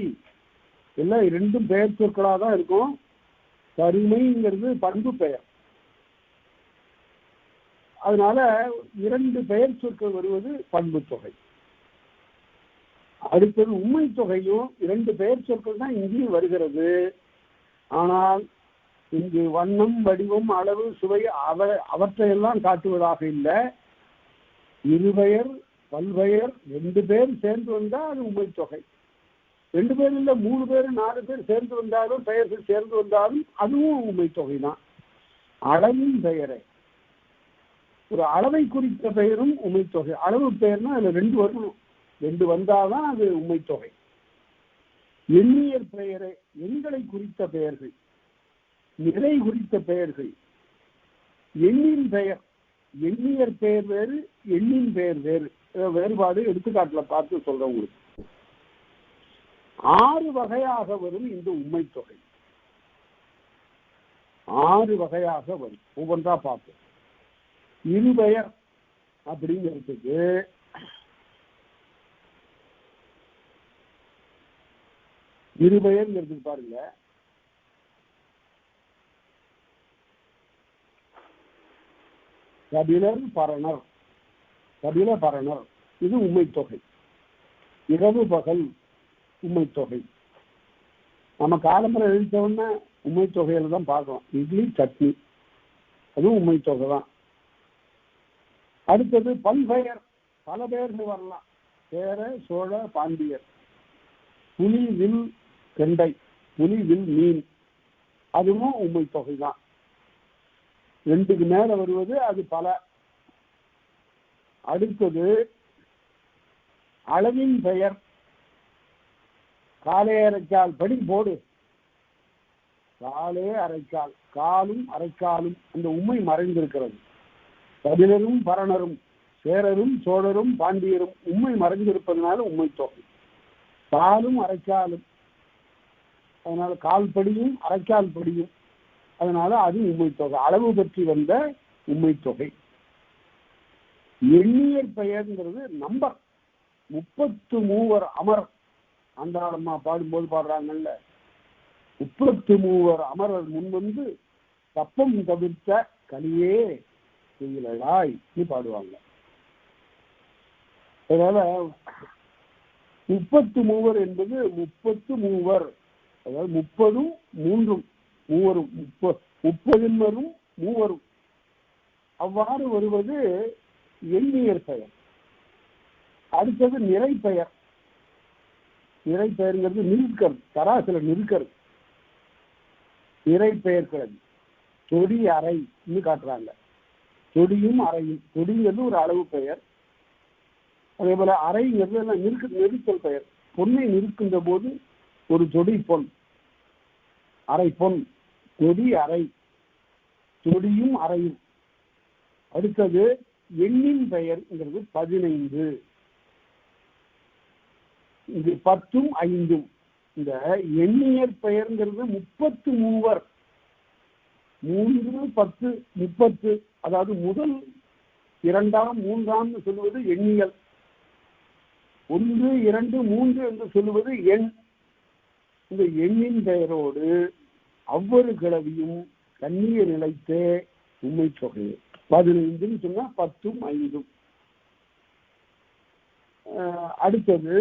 எல்லாம் இரண்டும் பெயர் சொற்களாக தான் இருக்கும். கருமைங்கிறது பண்பு பெயர். அதனால இரண்டு பெயர் சொற்கள் வருவது பண்பு தொகை. அடுத்தது உண்மை தொகையும் இரண்டு பெயர் சொற்கள் தான் இங்கேயும் வருகிறது. ஆனால் இங்கு வண்ணம் வடிவம் அளவு சுவை அவற்றையெல்லாம் காட்டுவதாக இல்லை. இருபெயர் பல்பெயர் ரெண்டு பேர் சேர்ந்து வந்தால் அது உண்மை தொகை. ரெண்டு பேர் இல்லை, மூணு பேர் நாலு பேர் சேர்ந்து வந்தாலும், பெயர்கள் சேர்ந்து வந்தாலும் அதுவும் உண்மை தொகை தான். அளவின் பெயரை, ஒரு அளவை குறித்த பெயரும் உண்மை தொகை. அளவு பெயர்னா அதுல ரெண்டு வரணும், ரெண்டு வந்தாதான் அது உண்மை தொகை. எண்ணியர் பெயரை, எண்களை குறித்த பெயர்கள், நிறை குறித்த பெயர்கள். எண்ணின் பெயர், எண்ணியர் பெயர் வேறு, எண்ணின் பெயர் வேறு. வேறுபாடு எடுத்துக்காட்டுல பார்த்து சொல்றேன் உங்களுக்கு. 6 வகையாக வரும் இந்த உண்மை தொகை. 6 வகையாக வரும், ஒவ்வொன்றா பார்ப்போம். இருபெயர் அப்படிங்கிறதுக்கு இருபெயர்ங்கிறதுக்கு பாருங்க, கபிலர் பரணர், கபில பரணர், இது உண்மை தொகை. இரவு பகல் உண்மை தொகை. நம்ம காலம்பரை எழுதித்தோன்னா உண்மை தொகையில தான் பார்க்கணும். இட்லி சட்னி அதுவும் உண்மை தொகை தான். அடுத்தது பல்பெயர், பல பெயர்கள் வரலாம். சேர சோழ பாண்டியர். புலி வில் கெண்டை, புலி வில் மீன், அதுவும் உண்மை தொகை தான். ரெண்டுக்கு மேல வருவது அது பல. அடுத்தது அளவின் பெயர். காலே அரைக்கால், படி போடு. காலே அரைக்கால், காலும் அரைக்காலும் அந்த உண்மை மறைந்திருக்கிறது. கபிலரும் பரணரும் சேரரும் சோழரும் பாண்டியரும் உண்மை மறைந்திருப்பதனால உண்மை தொகை. காலும் அரைக்காலும், அதனால கால்படியும் அரைக்கால் படியும், அதனால அது உண்மை தொகை. அளவு பற்றி வந்த உண்மை தொகை. எண்ணியற் பெயர்ங்கிறது நம்பர். 33 அமர் ஆண்டாளம்மா பாடும்போது பாடுறாங்கல்ல, 33 அமரர் முன்வந்து கப்பம் தவிர்த்த கலியே செய்யலாய் பாடுவாங்க. அதனால 33 என்பது 33, அதாவது 30ம் 3ம் 3வரும் 30 மூவரும் அவ்வாறு வருவது எண்ணியற் பெயர். அடுத்தது நிறை பெயர். நிறை பெயர்ங்கிறது நிற்கிறது, தராசில நிற்கிறது. நிறை பெயர் கிழமை தொடி அறை காட்டுறாங்க. தொடியும் அறையும், தொடிங்கிறது ஒரு அளவு பெயர். அதே போல அறைங்கிறது எல்லாம் நிறுத்தல் பெயர். பொன்னை நிற்கின்ற போது ஒரு தொடி பொன், அரை பொன், தொடி அறை, தொடியும் அறையும். அடுத்தது எண்ணின் பெயர்ங்கிறது 15. இது 10ம் 5ம். இந்த எண்ணியற் பெயர்ங்கிறது 33, 3, 10, 30. அதாவது முதல், 2ஆம், 3ஆம் சொல்லுவது எண்ணியல். 1, 2, 3 என்று சொல்லுவது எண். இந்த எண்ணின் பெயரோடு ஒவ்வொரு கிழவியும் கண்ணிய நிலைத்தே உண்மை தொகை. 15 சொன்னா 10ம் 5ம். அடுத்தது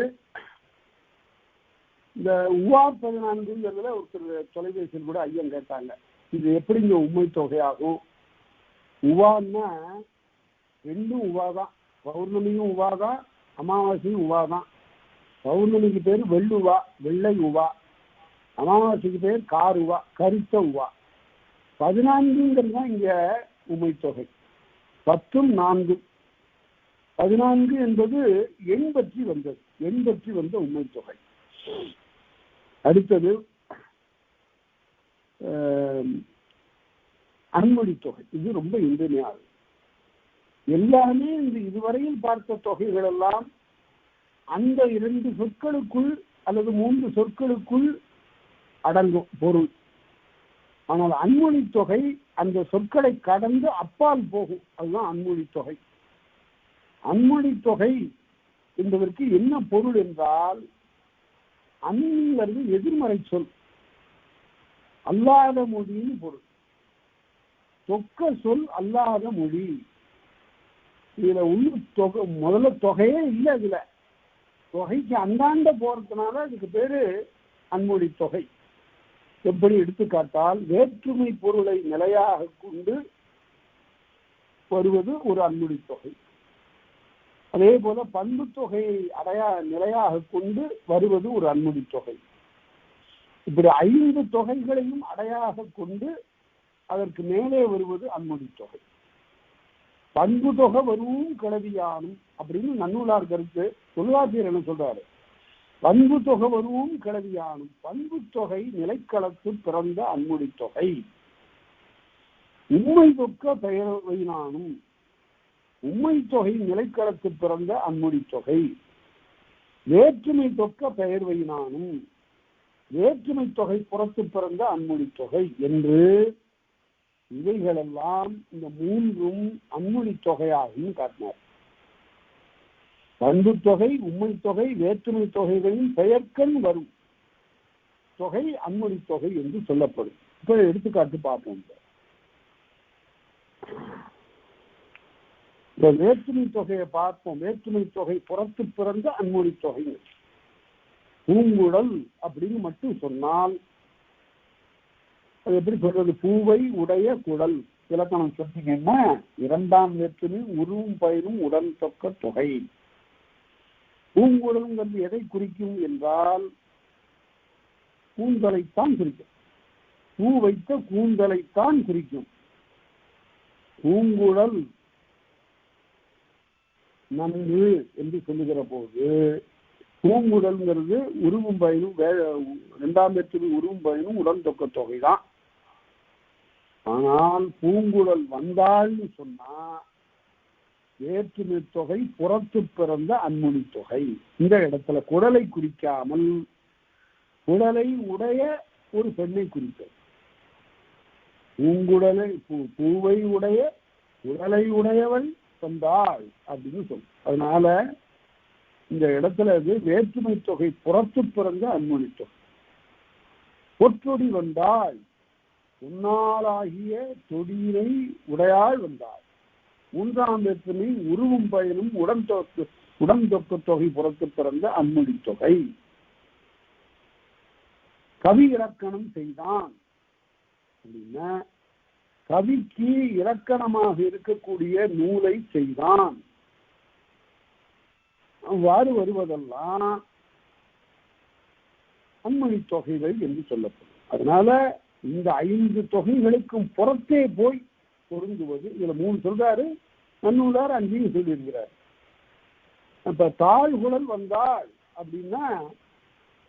இந்த உவா 14ங்கிறதுல ஒருத்தர் தொலைபேசியில் கூட ஐயம் கேட்டாங்க, இது எப்படி இங்க உண்மை தொகையாகும்? உவான்னா 2ம் உவாதான். பௌர்ணமியும் உவாதான், அமாவாசையும் உவாதான். பௌர்ணமிக்கு பேர் வெள்ளுவா, வெள்ளை உவா. அமாவாசைக்கு பேர் காருவா, கருத்த உவா. 14ங்கிறது தான் இங்க உண்மை தொகை. 10ம் 4. 14 என்பது எண் பற்றி வந்தது, எண் பற்றி வந்த உண்மை தொகை. அடுத்தது அன்மொழி தொகை. இது ரொம்ப இன்றியமையாதது. எல்லாமே இந்த இதுவரையில் பார்த்த தொகைகள் எல்லாம் அந்த 2 சொற்களுக்குள் அல்லது 3 சொற்களுக்குள் அடங்கும் பொருள். ஆனால் அன்மொழி தொகை அந்த சொற்களை கடந்து அப்பால் போகும். அதுதான் அன்மொழி தொகை. அன்மொழி தொகை என்பதற்கு என்ன பொருள் என்றால், அன்ங்கிறது எதிர்மறை சொல், அல்லாத மொழின்னு பொருள். தொக்க சொல் அல்லாத மொழி. இதுல தொகை முதல்ல தொகையே இல்லை. அதுல தொகைக்கு அந்தாண்ட போறதுனால அதுக்கு பேரு அன்மொழி தொகை. எப்படி எடுத்துக்காட்டால், வேற்றுமை பொருளை நிலையாக கொண்டு வருவது ஒரு அன்மொழி தொகை. அதே போல பண்பு தொகையை நிலையாக கொண்டு வருவது ஒரு அன்மொழி தொகை. இப்படி 5 தொகைகளையும் அடையாக கொண்டு அதற்கு மேலே வருவது அன்மொழி தொகை. பண்பு தொகை வருவும் கிளவியானும் அப்படின்னு நன்னூலார் கருத்து. தொல்காப்பியர் என்ன சொல்றாரு? பண்பு தொகை வருவும் கிளவியானும், பண்பு தொகை நிலைக்களத்து பிறந்த அன்மொழி தொகை. உண்மை தொக்க பெயர்வையினானும், உண்மை தொகை நிலைக்களத்து பிறந்த அன்மொழி தொகை. வேற்றுமை தொக்க பெயர்வையினானும், வேற்றுமை தொகை புறத்து பிறந்த அன்மொழி தொகை என்று இவைகளெல்லாம் இந்த 3ம் அன்மொழி தொகையாகவும் காட்டினார். பண்பு தொகை, உண்மை தொகை, வேற்றுமை தொகைகளின் பெயர்க்கண் வரும் தொகை அன்மொழி தொகை என்று சொல்லப்படும். இப்ப எடுத்துக்காட்டு பார்ப்போம். இந்த வேற்றுமை தொகையை பார்ப்போம். வேற்றுமை தொகை புறத்து பிறந்த அன்மொழி தொகை. பூங்குழல் அப்படின்னு மட்டும் சொன்னால் அது எப்படி சொல்றது? பூவை உடைய குழல். இலக்கணம் சொன்னீங்கன்னா 2ஆம் வேற்றுமை உருவும் பயிரும் உடன் தொக்க தொகை. பூங்குழல்ங்கிறது எதை குறிக்கும் என்றால் கூந்தலைத்தான் குறிக்கும். பூ வைத்த கூந்தலைத்தான் குறிக்கும். பூங்குழல் நன்று என்று சொல்லுகிற போது பூங்குழல்ங்கிறது உருவும் பயனும் 2ஆம் வேற்றுமை உருவும் பயனும் உடன் தொக்க தொகை தான். ஆனால் பூங்குழல் வந்தாள்னு சொன்னா வேற்றுமை தொகை புறத்து பிறந்த அன்மொழி தொகை. இந்த இடத்துல குடலை குறிக்காமல் குடலை உடைய ஒரு பெண்ணை குறித்தது. பூங்குடலை பூவை உடைய குடலை உடையவள் வந்தாள் அப்படின்னு சொல்லும். அதனால இந்த இடத்துல அது வேற்றுமை தொகை புறத்து பிறந்த அன்மொழி தொகை. பொற்றொடி வந்தாள், உன்னாலாகிய தொடியினை உடையாள் வந்தாள். மூன்றாம் வேற்றுமை உருவும் பயனும் உடன்தொக்க தொகை புறத்து பிறந்த அன்மொழி தொகை. கவி இலக்கணம் செய்தான் அப்படின்னா கவிக்கு இலக்கணமாக இருக்கக்கூடிய நூலை செய்தான். அவ்வாறு வருவதெல்லாம் அன்மொழி தொகைகள் என்று சொல்லப்படும். அதனால இந்த 5 தொகைகளுக்கும் புறத்தே போய் பொருந்துவது. இதுல 3 சொல்றாரு, நன்னூலார் 5 சொல்லியிருக்கிறார். அப்ப தாழ்குழல் வந்தாள் அப்படின்னா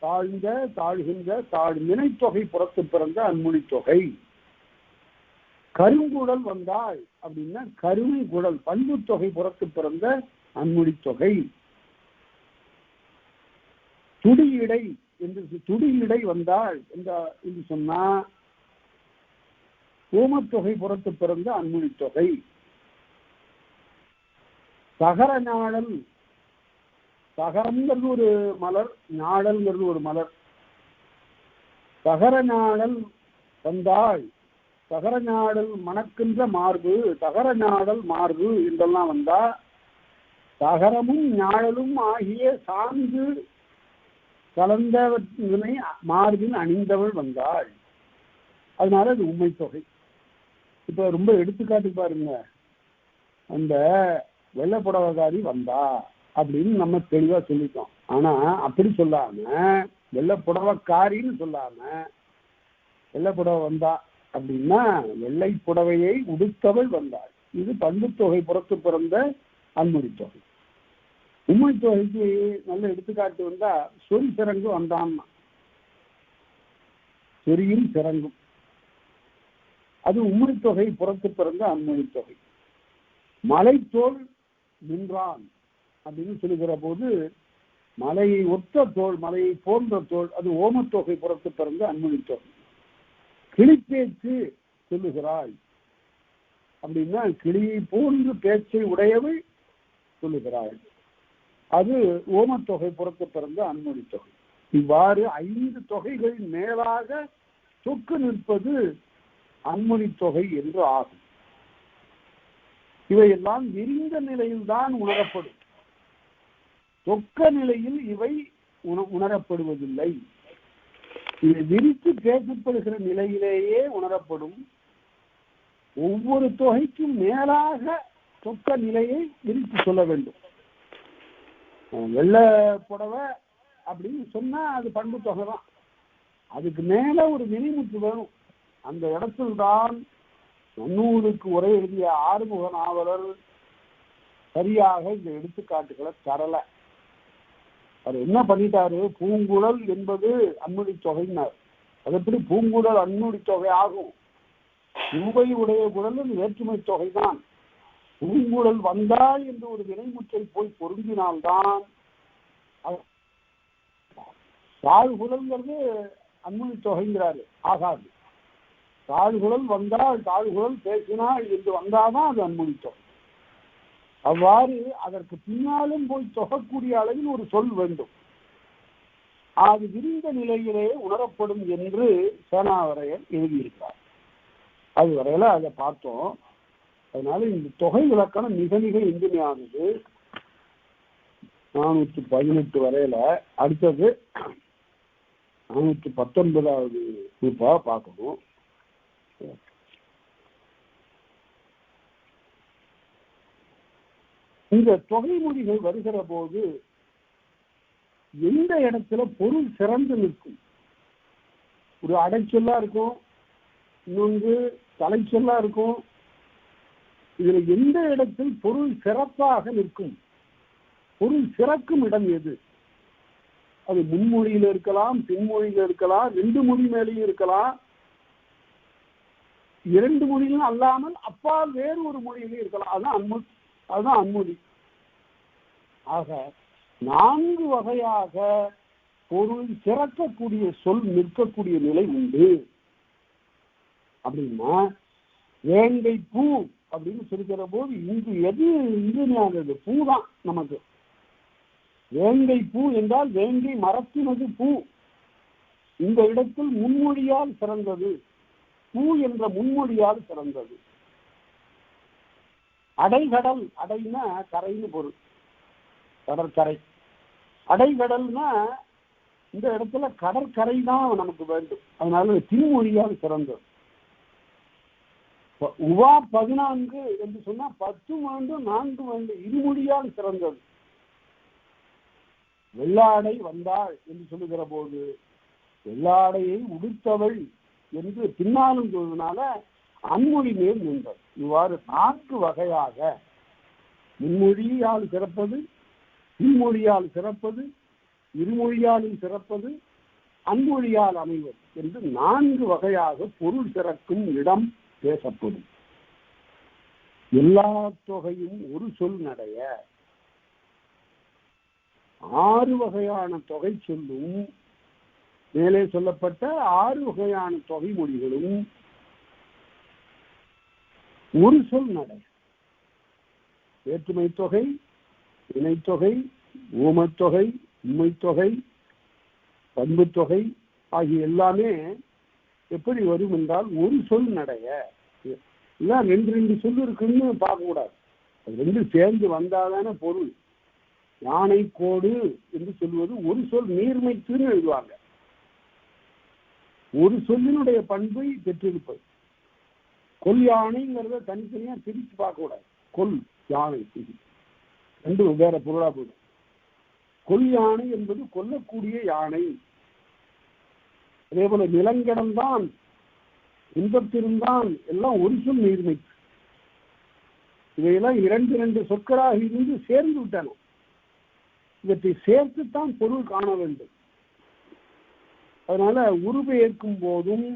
தாழ்ந்த தாழ்கின்ற தாழ்நிலை தொகை புறத்து பிறந்த அன்மொழி தொகை. கருங்குழல் வந்தாள் அப்படின்னா கருமை குழல் பண்பு தொகை புறத்து பிறந்த அன்மொழி தொகை. துடியிடை என்று துடியிடை வந்தாள் என்று சொன்னா ஓமத்தொகை புறத்து பிறந்த அன்மொழி தொகை. சகர ஞாழல், சகரம்ங்கிறது ஒரு மலர், ஞாழல்ங்கிறது ஒரு மலர். சகர ஞாழல் வந்தாள், சகர ஞாழல் மணக்கின்ற மார்பு, சகர ஞாழல் மார்பு என்றெல்லாம் வந்தா சகரமும் ஞாழலும் ஆகிய சான்று கலந்தவனை மார்பில் அணிந்தவள் வந்தாள். அதனால அது உண்மை தொகை. இப்ப ரொம்ப எடுத்துக்காட்டு பாருங்க, அந்த வெள்ளப்புடவகாரி வந்தா அப்படின்னு நம்ம தெளிவா சொல்லிட்டோம். ஆனா அப்படி சொல்லாம வெள்ளப்புடவக்காரின்னு சொல்லாம வெள்ளப்புடவை வந்தா அப்படின்னா வெள்ளை புடவையை உடுத்தவள் வந்தாள். இது பண்பு தொகை புறத்து பிறந்த அன்மொழி தொகை. உண்மை தொகைக்கு நல்ல எடுத்துக்காட்டு வந்தா சொறி சிறங்கு வந்தான்னா சொரியும் சிறங்கும், அது உண்மை தொகை புறத்து பிறந்த அன்மொழி தொகை. மலைத்தோல் நின்றான் அப்படின்னு சொல்லுகிற போது மலையை ஒத்த தோல், மலையை போன்ற தோல், அது ஓமத்தொகை புறத்து பிறந்த அன்மொழி தொகை. கிளிப்பேச்சு சொல்லுகிறாள் அப்படின்னா கிளியை போன்று பேச்சை உடையவள் சொல்லுகிறாள், அது ஓமத்தொகை புறத்து பிறந்த அன்மொழி தொகை. இவ்வாறு 5 தொகைகள் மேலாக தொக்கு நிற்பது அன்மொழி தொகை என்று ஆகும். இவையெல்லாம் விரிந்த நிலையில் தான் உணரப்படும். தொக்க நிலையில் இவை உணரப்படுவதில்லை. இவை விரித்து பேசப்படுகிற நிலையிலேயே உணரப்படும். ஒவ்வொரு தொகைக்கும் மேலாக தொக்க நிலையை விரித்து சொல்ல வேண்டும். வெள்ளை புடவை அப்படின்னு சொன்னா அது பண்பு தொகை தான். அதுக்கு மேல ஒரு வினைமுற்று வேணும். அந்த இடத்தில் தான் நன்னூலுக்கு உரை எழுதிய ஆறுமுக நாவலர் சரியாக இந்த எடுத்துக்காட்டுகளை தரல. அவர் என்ன பண்ணிட்டாரு, பூங்குழல் என்பது அன்மொழி தொகையினார். அது எப்படி பூங்குழல் அன்மொழி தொகை ஆகும்? பூவை உடைய குழல் வேற்றுமை தொகை தான். பூங்குழல் வந்தாள் என்று ஒரு வினைமுற்றை போய் பொருந்தினால்தான் தாழ்குழல்ங்கிறது அன்மொழி தொகைங்கிறாரு. ஆகாது. தாழ்குழல் வந்தால், தாழ்குழல் பேசினாள் என்று வந்தாதான் அது அன்மொழி தொகை. அவ்வாறு அதற்கு பின்னாலும் போய் தொகக்கூடிய அளவில் ஒரு சொல் வேண்டும். அது விரிந்த நிலையிலே உணரப்படும் என்று சேனாவரையர் எழுதியிருக்கிறார். அது வரையில அதை பார்த்தோம். அதனால இந்த தொகை இலக்கணம் மிக மிக இன்றியமையானது. 418 வரையில. அடுத்தது 419வது குறிப்பா பார்க்கணும். இந்த தொகை மொழிகள் வருகிற போது எந்த இடத்துல பொருள் சிறந்து நிற்கும்? ஒரு அடைச்சொல்லா இருக்கும், இன்னொன்று தலைச்சொல்லா இருக்கும். இதுல எந்த இடத்தில் பொருள் சிறப்பாக நிற்கும்? பொருள் சிறக்கும் இடம் எது? அது முன்மொழியில இருக்கலாம், பின்மொழியில இருக்கலாம், 2 மொழி மேலேயும் இருக்கலாம், 2 மொழியிலும் அல்லாமல் அப்பால் வேறு ஒரு மொழியிலும் இருக்கலாம். அதுதான் அதுதான் அன்மொழி. ஆக 4 வகையாக பொருள் சிறக்கக்கூடிய சொல் நிற்கக்கூடிய நிலை உண்டு. அப்படின்னா வேங்கை பூ அப்படின்னு சொல்லிக்கிற போது இங்கு எது இன்றியமையாதது? பூ தான் நமக்கு. வேங்கை பூ என்றால் வேங்கை மரத்தினது பூ. இந்த இடத்தில் முன்மொழியால் சிறந்தது, பூ என்ற முன்மொழியால் சிறந்தது. அடைகடல், அடைனா கரைன்னு பொருள், கடற்கரை. அடைகடல்னா இந்த இடத்துல கடற்கரை தான் நமக்கு வேண்டும், அதனால தின்மொழியால் சிறந்தது. உவா 14 என்று சொன்னா 10 வேண்டும் 4 வேண்டும், இருமொழியால் சிறந்தது. வெள்ளாடை வந்தாள் என்று சொல்லுகிற போது வெள்ளாடையை உடுத்தவள் என்று பின்னாலும் சொல்வதனால அன்மொழி மேல் நின்றது. இவ்வாறு 4 வகையாக முன்மொழியால் சிறப்பது, பின்மொழியால் சிறப்பது, இருமொழியாலும் சிறப்பது, அன்மொழியால் அமைவது என்று 4 வகையாக பொருள் சிறக்கும் இடம் பேசப்படும். எல்லா தொகையும் ஒரு சொல் நடைய 6 வகையான தொகை சொல்லும் மேலே சொல்லப்பட்ட 6 வகையான தொகை மொழிகளும் ஒரு சொல் நடை. வேற்றுமை தொகை, இணைத்தொகை, ஊமத்தொகை, உண்மைத்தொகை, பண்பு தொகை ஆகிய எல்லாமே எப்படி வரும் என்றால் ஒரு சொல் நடைய. இல்லை 2 சொல் இருக்குன்னு பார்க்கக்கூடாது, அது 2 சேர்ந்து வந்தாதான பொருள். யானை கோடு என்று சொல்வது ஒரு சொல் நீர்மைத்துன்னு எழுதுவாங்க. ஒரு சொல்லினுடைய பண்பை பெற்றிருப்பது. கொல் யானைங்கிறத தனித்தனியா பிரித்து பார்க்க கூடாது. கொல் யானை 2 வெவ்வேறு பொருளா போடும். கொல் யானை என்பது கொல்லக்கூடிய யானை. அதே போல நிலங்கடம்தான், இன்பத்திருந்தான் எல்லாம் ஒரு சொல் நீர்மை. இவையெல்லாம் 2 சொற்களாக இருந்து சேர்ந்து விட்டன. இவற்றை சேர்த்துத்தான் பொருள் காண வேண்டும். அதனால உருபெயர்க்கும் போதும்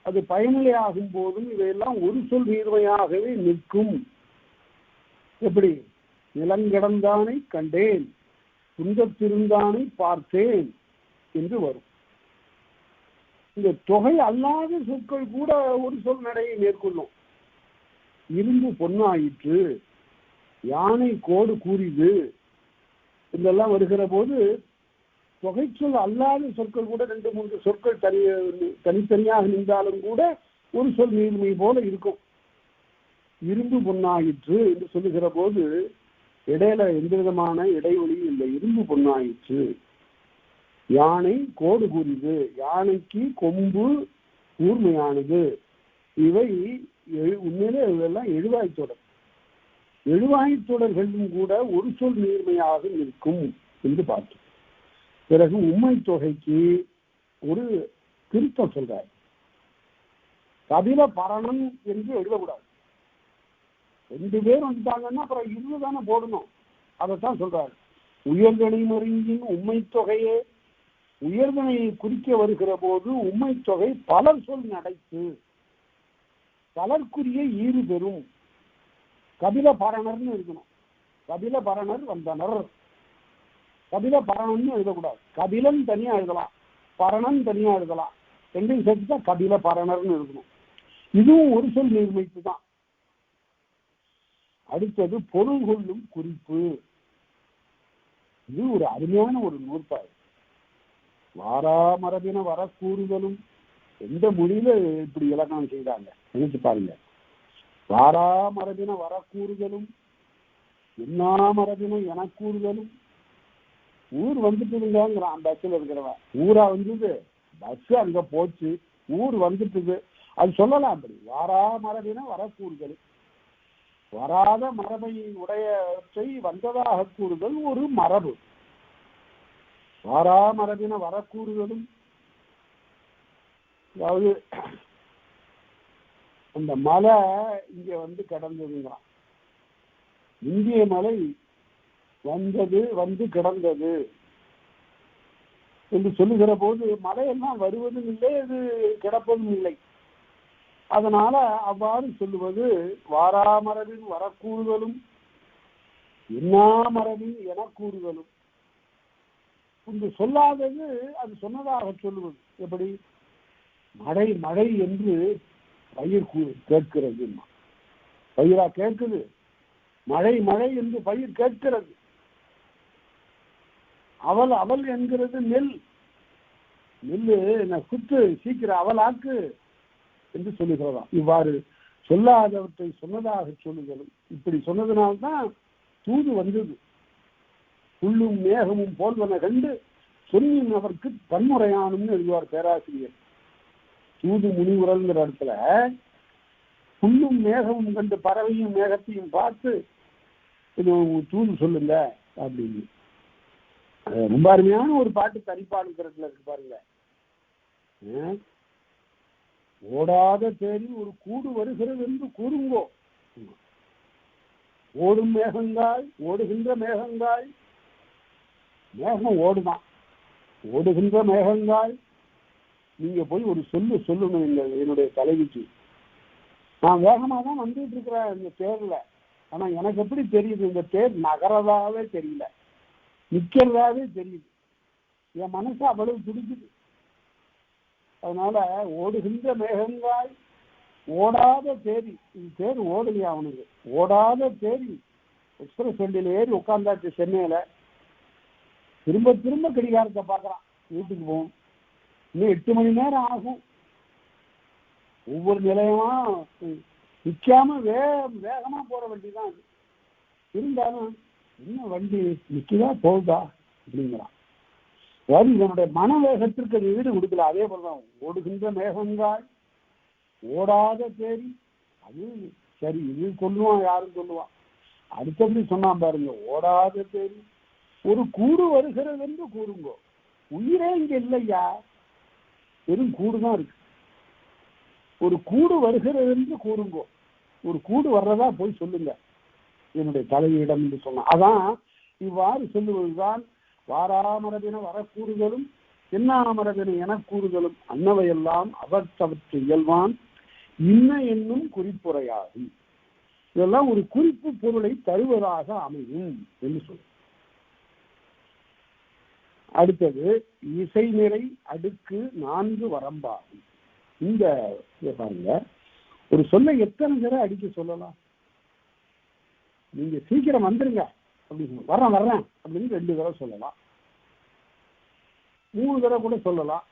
அது பயனிலை ஆகும் போதும் இவையெல்லாம் ஒரு சொல் நீர்மையாகவே நிற்கும். எப்படி? நிலங்கடந்தானை கண்டேன், துன்பத்திருந்தானை பார்த்தேன் என்று வரும். இந்த தொகை அல்லாத சொற்கள் கூட ஒரு சொல் நடையை மேற்கொள்ளும். இரும்பு பொன்னாயிற்று, யானை கோடு கூறிது இதெல்லாம் வருகிற போது தொகைச்சொல் அல்லாத சொற்கள் கூட 2-3 சொற்கள் தனித்தனியாக நின்றாலும் கூட ஒரு சொல் நீர்மை போல இருக்கும். இரும்பு பொன்னாயிற்று என்று சொல்லுகிற போது இடையில எந்த விதமான இடைவெளியும் இல்லை. இரும்பு பொன்னாயிற்று. யானை கோடு கூறியது, யானைக்கு கொம்பு கூர்மையானது. இவை உண்மையிலே இதெல்லாம் எழுவாய்த்தொடர். எழுவாய்த்தொடர்களும் கூட ஒரு சொல் நீர்மையாக இருக்கும் என்று பார்த்தோம். பிறகு உண்மை தொகைக்கு ஒரு திருத்தம் சொல்றார். கபில பரணம் என்று எழுதக்கூடாது. 2 பேர் வந்துட்டாங்கன்னா அப்புறம் 20 தானே போடணும். அதைத்தான் சொல்றாரு. உயர்கணை மருங்கின் உண்மை தொகையே உயர்கணையை குறிக்க வருகிற போது உண்மை தொகை பலர் சொல் நடைத்து பலர்க்குரிய ஈறு பெறும். கபில பரணர்னு இருக்கணும். கபில பரணர் வந்தனர். கபில பரணம்னு எழுதக்கூடாது. கபிலன் தனியா எழுதலாம், பரணன் தனியா எழுதலாம். 2 சேர்த்து கபில பரணர்னு எழுதணும். இதுவும் ஒரு சொல் நீர்மைப்பு தான். அடுத்தது பொருள் கொள்ளும் குறிப்பு. இது ஒரு அருமையான ஒரு நூற்பாடு. வாராமரபின வர கூறுதலும் எந்த மொழியில இப்படி இலக்கணம் செய்தாங்க நினைச்சு பாருங்க. வாராமரபின வர கூறுதலும் என்ன மரபின என கூறுதலும். ஊர் வந்துட்டுங்கிறான் பஸ்ல இருக்கிறவன். ஊரா வந்தது, பஸ் அங்க போச்சு, ஊர் வந்துட்டுது, அது சொல்லலாம். அப்படி வாராமரபின வர கூறுதல், வராத மரபை உடையவற்றை வந்ததாக கூறுதல் ஒரு மரபு. வாராமரபின வர கூறுதலும், அதாவது அந்த மலை இங்க வந்து கடந்ததுங்கிறான். இந்திய மலை வந்தது வந்து கிடந்தது என்று சொல்லுகிற போது மலையெல்லாம் வருவதும் இல்லை, அது கிடப்பதும் இல்லை. அதனால அவ்வாறு சொல்லுவது வாராமரபின் வரக்கூறுதலும் இன்னாமரபின் என கூறுதலும். இந்த சொல்லாதது அது சொன்னதாக சொல்லுவது. எப்படி? மழை மழை என்று பயிர் கேட்கிறது. பயிரா கேட்குது? மழை மழை என்று பயிர் கேட்கிறது. அவள் அவள் என்கிறது நெல். நெல்லு நான் குத்து சீக்கிரம் அவளாக்கு என்று சொல்லுகிறதாம். இவ்வாறு சொல்லாதவற்றை சொன்னதாக சொல்லுதலும். இப்படி சொன்னதுனால்தான் தூது வந்தது. புல்லும் மேகமும் போல்வன கண்டு சொன்னின் அவருக்கு பன்முறையானும்னு எழுதுவார் பேராசிரியர். தூது முனிவுரல்ங்கிற இடத்துல புல்லும் மேகமும் கண்டு பறவையும் மேகத்தையும் பார்த்து தூது சொல்லுங்க அப்படின்னு ரொம்ப அருமையான ஒரு பாட்டு தனிப்பாடுங்கிறதுல இருக்கு பாருங்க. ஓடாத தேடி ஒரு கூடு வருகிறது என்று கூறுங்கோ. ஓடும் மேகங்காய் ஓடுகின்ற மேகங்காய். மேகம் ஓடுதான், ஓடுகின்ற மேகங்காய். நீங்க போய் ஒரு சொல்லணும் என்னுடைய தலைவிக்கு. நான் வேகமா தான் வந்துட்டு இருக்கிறேன் இந்த தேர்ல. ஆனா எனக்கு எப்படி தெரியுது? இந்த தேர் நகரதாவே தெரியல, நிக்கிறதாவே தெரியுது. என் மனசு அவ்வளவு துடிக்குது. அதனால ஓடுகின்ற மேகங்காய் ஓடாத தேரி. இது தேர் ஓடுங்க அவனுக்கு. ஓடாத தேரி எக்ஸ்பிரஸ் வண்டியில ஏறி உட்கார்ந்தாச்சு சென்னையில. திரும்ப திரும்ப கடிகாரத்தை பார்க்கறான். வீட்டுக்கு போகும் இன்னும் 8 மணி நேரம் ஆகும். ஒவ்வொரு நிலையமா நிற்காம வேகமா போற வண்டி தான் அது. இருந்தாலும் என்ன வண்டி நிற்குதா போகுதா அப்படிங்கிறான். அதாவது இதனுடைய மன வேகத்திற்கு அது ஈடு கொடுக்கல. அதே போலதான் ஓடுகின்ற மேகங்காய் ஓடாத தேரி. அது சரி, இது சொல்லுவான், யாரும் சொல்லுவான். அடுத்தபடி சொன்னான் பாருங்க, ஓடாத தேரி ஒரு கூடு வருகிறது என்று கூறுங்கோ. உயிரே இங்க இல்லையா, வெறும் கூடுதான் இருக்கு. ஒரு கூடு வருகிறது என்று கூறுங்கோ. ஒரு கூடு வர்றதா போய் சொல்லுங்க என்னுடைய தலைவியிடம் என்று சொன்னான். அதான் இவ்வாறு சொல்லுவதுதான் வாராமரபின வரக்கூறுதலும் என்னாமரபின என கூறுதலும் அன்னவையெல்லாம் அவற்றவற்றை இயல்வான் இன்ன என்னும் குறிப்புரையாகும். இதெல்லாம் ஒரு குறிப்பு பொருளை தருவதாக அமையும் என்று சொல்லும். அடுத்தது இசை நிறை அடுக்கு 4 வரம்பாகும். இந்த பாருங்க, ஒரு சொல்ல எத்தனை தடவை அடிக்க சொல்லலாம்? நீங்க சீக்கிரம் வந்துருங்க அப்படின்னு வர்றேன் அப்படின்னு 2 தடவை சொல்லலாம், 3 தடவை கூட சொல்லலாம்.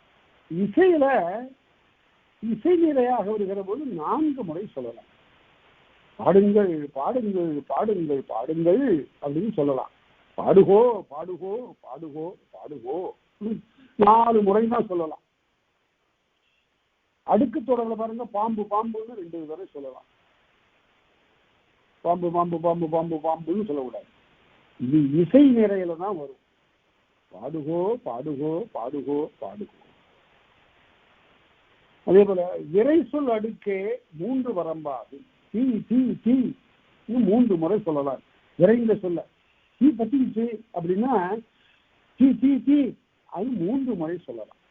இசையில இசை நிறையாக வருகிற போது 4 முறை சொல்லலாம். பாடுங்கள் பாடுங்கள் பாடுங்கள் பாடுங்கள் அப்படின்னு சொல்லலாம். பாடுகோ பாடுகோ பாடுகோ பாடுகோ 4 முறை தான் சொல்லலாம். அடுக்கு தொடர்ல பாருங்க, பாம்பு பாம்புன்னு 2 தடவை சொல்லலாம். பாம்பு பாம்பு பாம்பு பாம்பு பாம்புன்னு சொல்லக்கூடாது. இது இசை நிறையில தான் வரும். பாடுகோ பாடுகோ பாடுகோ பாடுகோ. அதே போல விரை சொல் அடுக்கே 3 வரம்பாகும். தீ தீ தீ 3 முறை சொல்லலாம். விரைந்த சொல்ல தீ பத்திச்சு அப்படின்னா தீ தீ தீ அது 3 முறை சொல்லலாம்.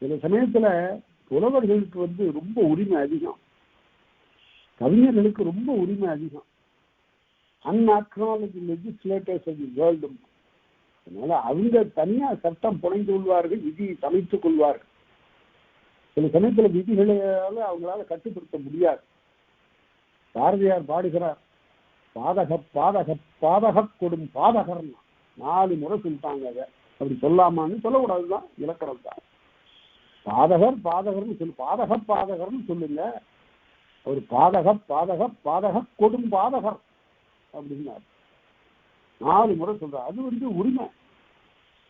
சில சமயத்துல புலவர்களுக்கு ரொம்ப உரிமை அதிகம், கவிஞர்களுக்கு ரொம்ப உரிமை அதிகம். அன்அக்னாலஜ்டு லெஜிஸ்லேட்டர்ஸ் ஆஃப் தி வேர்ல்டு. அதனால அவங்க தனியா சட்டம் புனைந்து கொள்வார்கள், விதி சமைத்துக் கொள்வார்கள். சில சமயத்துல விதிகளால அவங்களால கட்டுப்படுத்த முடியாது. பாரதியார் பாடுகிறார், பாதக பாதக பாதக கொடும் பாதகர்னா 4 முறை சொல்லிட்டாங்க. அதை அப்படி சொல்லாமான்னு சொல்லக்கூடாதுதான், இலக்கணம் தான். பாதகர் பாதகர்னு சொல்லு, பாதக பாதகர்னு சொல்லுங்க. ஒரு பாதக பாதக பாதக கொடும் பாதகர் அப்படின்னாரு. 4 முறை சொல்றார். அது உரிமை,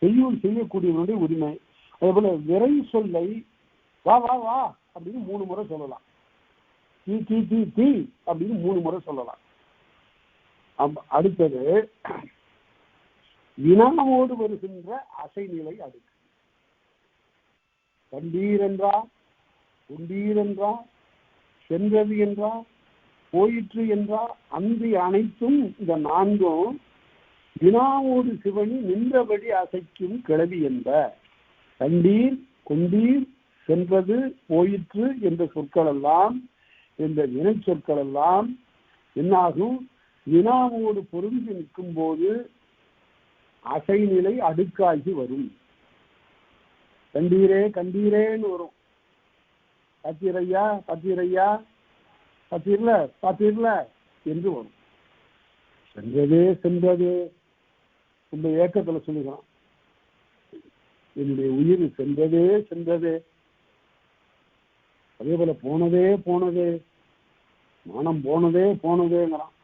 செய்யுள் செய்யக்கூடியவனுடைய உரிமை. அதே போல விரை சொல்லை வா வா வா அப்படின்னு 3 முறை சொல்லலாம். தீ தீ தீ தீ அப்படின்னு 3 முறை சொல்லலாம். அடுத்தது வினாவோடு வருகின்ற அசைநிலை அடுக்கு. கண்டீர் என்றா, உண்டீர் என்றா, சென்றது என்றா, போயிற்று என்றா, அந்தி அனைத்தும் இந்த 4ம் வினாவோடு சிவனி நின்றபடி அசைக்கும் கிளவி என்ப. கண்டீர் கொண்டீர் சென்றது, போயிற்று என்ற சொற்கள் எல்லாம், இந்த வினை சொற்கள் எல்லாம் என்னாகும்? வினாவோடு பொருந்தி நிற்கும் போது அசைநிலை அடுக்காகி வரும். கண்டீரே கண்டீரேன்னு வரும். பார்த்தீரையா பார்த்தீரையா, பார்த்தீர்ல பார்த்தீர்ல என்று வரும். சென்றதே சென்றதே இந்த ஏக்கத்துல சொல்லுகிறான், என்னுடைய உயிர் சென்றதே சென்றதே. அதே போல போனதே போனதே, மனம் போனதே போனதேங்கிறான்.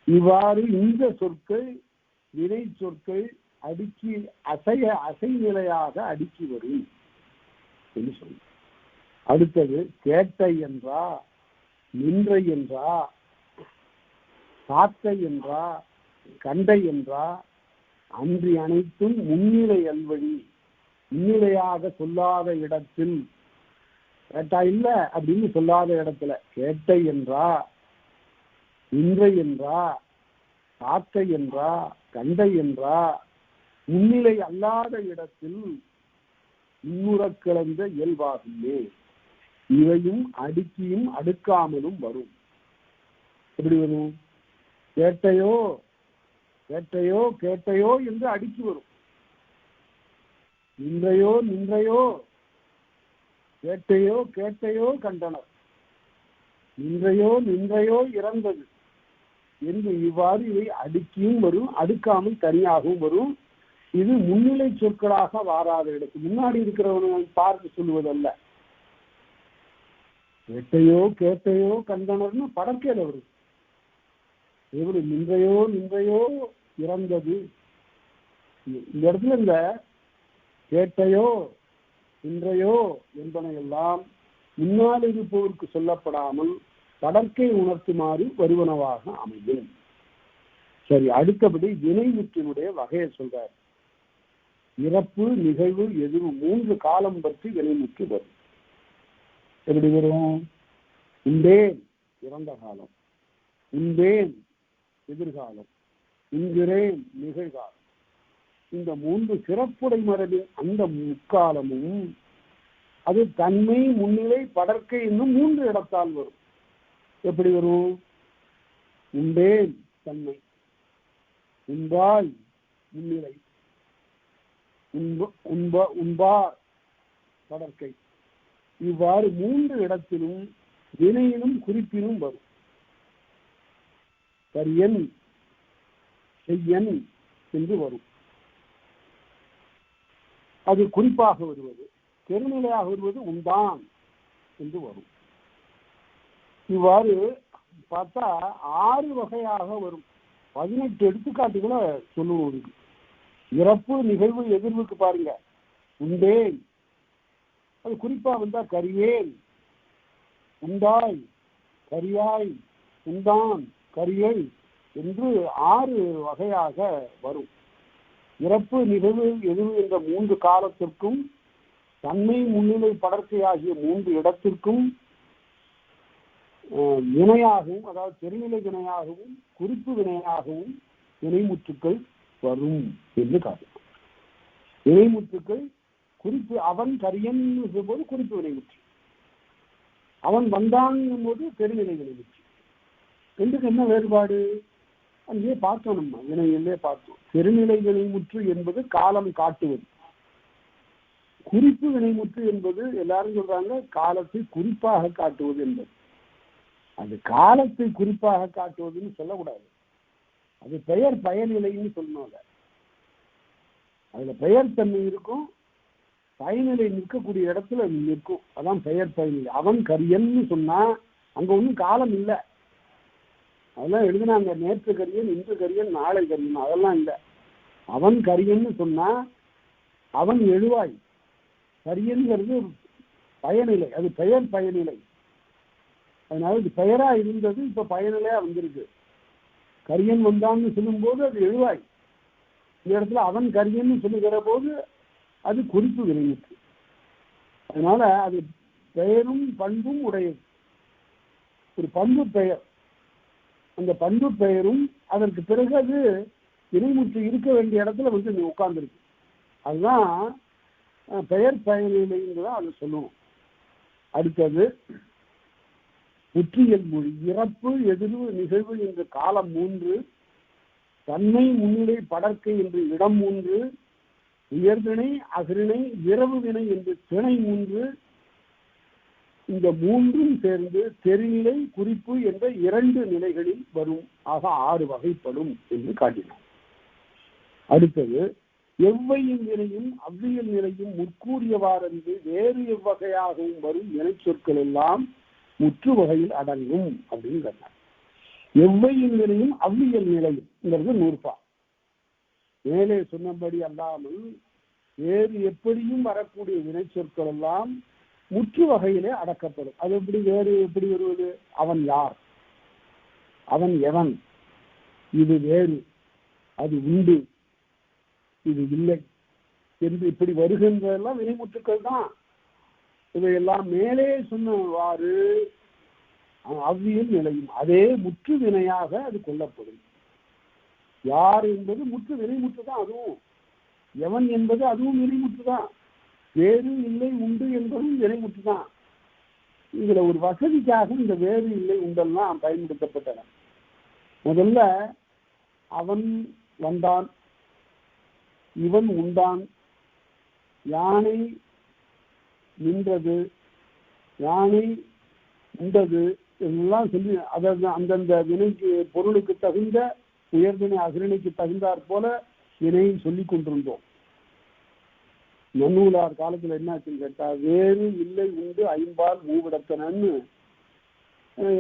இவ்வாறு இந்த சொற்கள் வினை சொற்கள் அடுக்கி அசை நிலையாக அடுக்கி வரும் என்று சொல்லு. அடுத்தது கேட்டை என்றா, நின்றை என்றா, சாத்தை என்றா, கண்டை என்றா, அன்றி அனைத்தும் முன்னிலை அல்வழி, முன்னிலையாக சொல்லாத இடத்தில், கேட்டா இல்ல அப்படின்னு சொல்லாத இடத்துல கேட்டை என்றா, நின்றை என்றா, சாத்தை என்றா, கண்டை என்றா, முன்னிலை அல்லாத இடத்தில் முன்னுறக் கிளந்த இயல்பாகுமே. இவையும் அடுக்கியும் அடுக்காமலும் வரும். எப்படி வரும்? கேட்டையோ கேட்டையோ கேட்டையோ என்று அடுக்கி வரும். நின்றையோ நின்றையோ, கேட்டையோ கேட்டையோ கண்டனர், நின்றையோ நின்றையோ இறந்தது என்று இவ்வாறு இவை அடுக்கியும் வரும், அடுக்காமல் தனியாகவும் வரும். இது முன்னிலை சொற்களாக வாராத இடத்து முன்னாடி இருக்கிறவனை பார்த்து சொல்லுவதல்ல. கேட்டையோ கேட்டையோ கண்டனர்னு படற்கையில வருது. எப்படி? நின்றையோ நின்றையோ இறந்தது. இந்த இடத்துல இந்த கேட்டையோ நின்றையோ என்பன எல்லாம் முன்னால் இருப்பவருக்கு சொல்லப்படாமல் படற்கை உணர்த்துமாறு வருவனவாக அமையும். சரி, அடுத்தபடி வினைமுற்றினுடைய வகையை சொல்றார். இறப்பு, நிகழ்வு, எதிர்வு, 3 காலம் பற்றி வினைமுற்று வரும். எப்படி வரும்? உண்டேன் இறந்த காலம், உண்டேன் எதிர்காலம், உண்கிறேன் நிகழ்காலம். இந்த 3 சிறப்புடை மரபின் அந்த முக்காலமும் அது தன்மை, முன்னிலை, படற்கை இன்னும் 3 இடத்தால் வரும். எப்படி வரும்? உண்டேன் தன்மை, உண்பாய் முன்னிலை, உண்பார் படற்கை. இவ்வாறு 3 இடத்திலும் வினையிலும் குறிப்பிலும் வரும். கரியன் செய்யன் என்று வரும். அது குறிப்பாக வருவது. பெருநிலையாக வருவது உண்டான் என்று வரும். இவ்வாறு பார்த்தா 6 வகையாக வரும். 18 எடுத்துக்காட்டுகளை சொல்லுவோம். இறப்பு, நிகழ்வு, எதிர்வுக்கு பாருங்க. உண்டேன் அது குறிப்பா வந்தா கரியேன், உண்டாய், கரியாய், உண்டான், கரியை என்று 6 வகையாக வரும். இறப்பு, நிகழ்வு, எதிர்வு என்ற 3 காலத்திற்கும் தன்மை, முன்னிலை, படர்க்கை ஆகிய 3 இடத்திற்கும் வினையாகவும், அதாவது பெருநிலை வினையாகவும் குறிப்பு வினையாகவும் வினைமுற்றுக்கள் வரும் என்று காட்டும். வினைமுற்றுக்கள் குறிப்பு, அவன் கரியன் போது குறிப்பு வினைமுற்று, அவன் வந்தான் போது பெருநிலை வினைமுற்று. ரெண்டுக்கு என்ன வேறுபாடு? அங்கே பார்த்தோம். நம்ம வினையிலே பார்த்தோம். பெருநிலை வினைமுற்று என்பது காலம் காட்டுவது, குறிப்பு வினைமுற்று என்பது எல்லாரும் சொல்றாங்க காலத்தை குறிப்பாக காட்டுவது என்பது. அது காலத்தை குறிப்பாக காட்டுவதுன்னு சொல்லக்கூடாது. அது பெயர் பயனிலைன்னு சொல்லணும். அதுல பெயர் தன்மை இருக்கும், பயனிலை நிற்கக்கூடிய இடத்துல நிற்கும். அதான் பெயர் பயனிலை. அவன் கரியன்னு சொன்னா அங்க ஒன்றும் காலம் இல்லை. அதெல்லாம் எழுதினாங்க, நேற்று கரியன், இன்று கரியன், நாளை கரியன், அதெல்லாம் இல்லை. அவன் கரியன்னு சொன்னா அவன் எழுவாய். கரியன்கிறது பயனிலை, அது பெயர் பயனிலை. அதனால இது பெயரா இருந்தது, இப்ப பயனிலையா வந்திருக்கு. கரியன் வந்தான்னு சொல்லும் போது அது எழுவாய். இந்த இடத்துல அவன் கரியன்னு சொல்லுகிற போது அது குறிப்பு வினைமுற்று. அதனால அது பெயரும் பண்பும் உடையது. ஒரு பண்பு பெயர், அந்த பண்பு பெயரும் அதற்கு பிறகு அது வினைமுற்று இருக்க வேண்டிய இடத்துல வந்து உட்கார்ந்துருக்கு. அதுதான் பெயர் பயனிலைங்கிறத அதை சொல்லுவோம். அடுத்தது முற்றியல் மொழி. இறப்பு, எதிர்வு, நிகழ்வு என்ற காலம் 3, தன்மை, முன்னிலை, படர்க்கை என்று இடம் 3, உயர்வினை, அகரிணை, விரவு வினை என்று திணை 3, இந்த 3ம் சேர்ந்து தெரிநிலை, குறிப்பு என்ற 2 நிலைகளில் வரும். ஆக 6 வகைப்படும் என்று காட்டினார். அடுத்தது எவ்வையின் நிலையும் அவ்வியல் நிலையும் முற்கூறியவாறன்று வேறு எவ்வகையாகவும் வரும் வினை சொற்கள் எல்லாம் முற்று வகையில் அடங்கும் அப்படின்னு சொன்னார். எவ்வையின் நிலையும் அவ்வியல் நிலையும்ங்கிறது 100. மேலே சொன்னபடி அல்லாமல் வேறு எப்படியும் வரக்கூடிய வினை சொற்கள் எல்லாம் முற்று வகையிலே அடக்கப்படும். அது எப்படி வேறு எப்படி வருவது? அவன் யார், அவன் எவன், இது வேறு, அது உண்டு, இது இல்லை என்று இப்படி வருகின்றதெல்லாம் வினைமுற்றுக்கள் தான். இவையெல்லாம் மேலே சொன்னவாறு அவ்வியல் நிலையும் அதே முற்று வினையாக அது கொள்ளப்படும். யார் என்பது முற்று வினைமுற்று தான். அதுவும் எவன் என்பது அதுவும் வினைமுற்று தான். வேறு இல்லை உண்டு என்பதும் வினைமுற்று தான். இதுல ஒரு வசதிக்காக இந்த வேறு இல்லை உண்டெல்லாம் பயன்படுத்தப்பட்டன. முதல்ல அவன் வந்தான், இவன் உண்டான், யானை நின்றது, யானை உண்டது இதெல்லாம் சொல்லி அதாவது அந்தந்த வினைக்கு பொருளுக்கு தகுந்த உயர்வினை அகிரணைக்கு தகுந்தாற் போல வினையை சொல்லி கொண்டிருந்தோம். நன்னூலார் காலத்துல என்னாச்சுன்னு கேட்டா வேறு இல்லை உண்டு ஐம்பால் மூவிடத்தனன்னு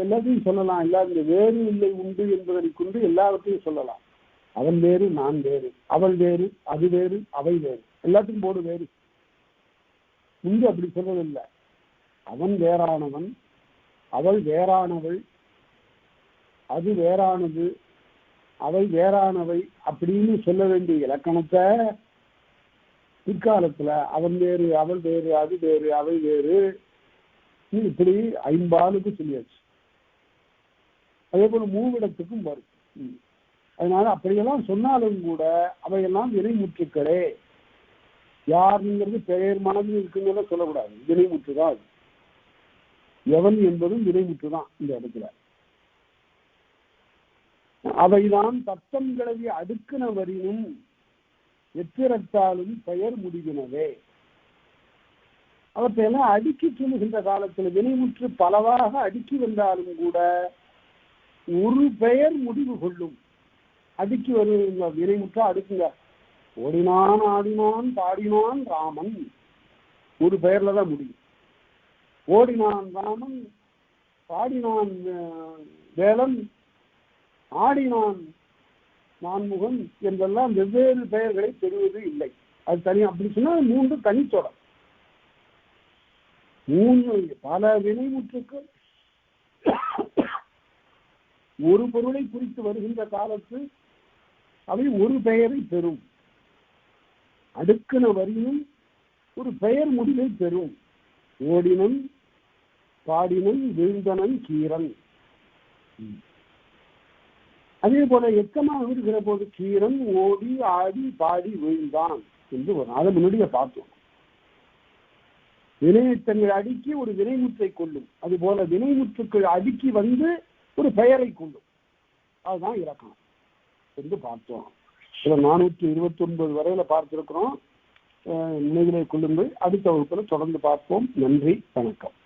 எல்லாத்தையும் சொல்லலாம். இந்த வேறு இல்லை உண்டு என்பதனை கொண்டு எல்லாவற்றையும் சொல்லலாம். அவன் வேறு, நான் வேறு, அவள் வேறு, அது வேறு, அவை வேறு, எல்லாத்துக்கும் போடு வேறு. இங்கு அப்படி சொல்றதில்லை. அவன் வேறானவன், அவள் வேறானவள், அது வேறானது, அவை வேறானவை அப்படின்னு சொல்ல வேண்டிய இலக்கணத்தை பிற்காலத்துல அவன் வேறு, அவள் வேறு, அது வேறு, அவை வேறு இப்படி ஐம்பாலுக்கு சொல்லியாச்சு. அதே போல மூவிடத்துக்கும் வரும். அதனால அப்படியெல்லாம் சொன்னாலும் கூட அவையெல்லாம் வினைமுற்றுக்களே. யாருங்கிறது பெயர் மனதில் இருக்குங்கிறத சொல்லக்கூடாது, வினைமுற்றுதான். எவன் என்பதும் வினைமுற்றுதான். இந்த இடத்துல அவைதான் தத்தம் கிளவி அடுக்கின வரினும் எத்திரத்தாலும் பெயர் முடிவினவே. அவற்றையெல்லாம் அடுக்கி சொல்லுகின்ற காலத்தில் வினைமுற்று பலவாக அடுக்கி வந்தாலும் கூட ஒரு பெயர் முடிவு கொள்ளும். அடுக்கி வருவீங்க வினைமுற்றா அடுக்குங்க. ஓடினான், ஆடினான், பாடினான் ராமன் ஒரு பெயர்ல தான் முடியும். ஓடினான் ராமன், பாடினான் வேலன், ஆடினான் நான்முகன் என்றெல்லாம் வெவ்வேறு பெயர்களை பெறுவது இல்லை. அது தனி. அப்படி சொன்னா 3 தனித்தொடர். 3 பல வினைமுற்றுக்கு ஒரு பொருளை குறித்து வருகின்ற காலத்தில் அவை ஒரு பெயரை பெறும். அடுக்கின வரியும் ஒரு பெயர் முடிவை பெறும். ஓடினன், பாடினன், வீழ்ந்தனன், கீரன். அதே போல எக்கமாக இருக்கிற போது கீரன், ஓடி, ஆடி, பாடி, வீழ்ந்தான் என்று வரும். அதை முன்னாடியே பார்த்தோம். வினைத்தங்கள் அடுக்கி ஒரு வினைமுற்றை கொள்ளும். அதுபோல வினைமுற்றுக்கள் அடுக்கி வந்து ஒரு பெயரை கொள்ளும். அதுதான் இலக்கணம் என்று பார்த்தோம். 429 வரையில பார்த்திருக்கிறோம். நினைவிலே கொள்ளுங்கள். அடுத்த வகுப்புல தொடர்ந்து பார்ப்போம். நன்றி, வணக்கம்.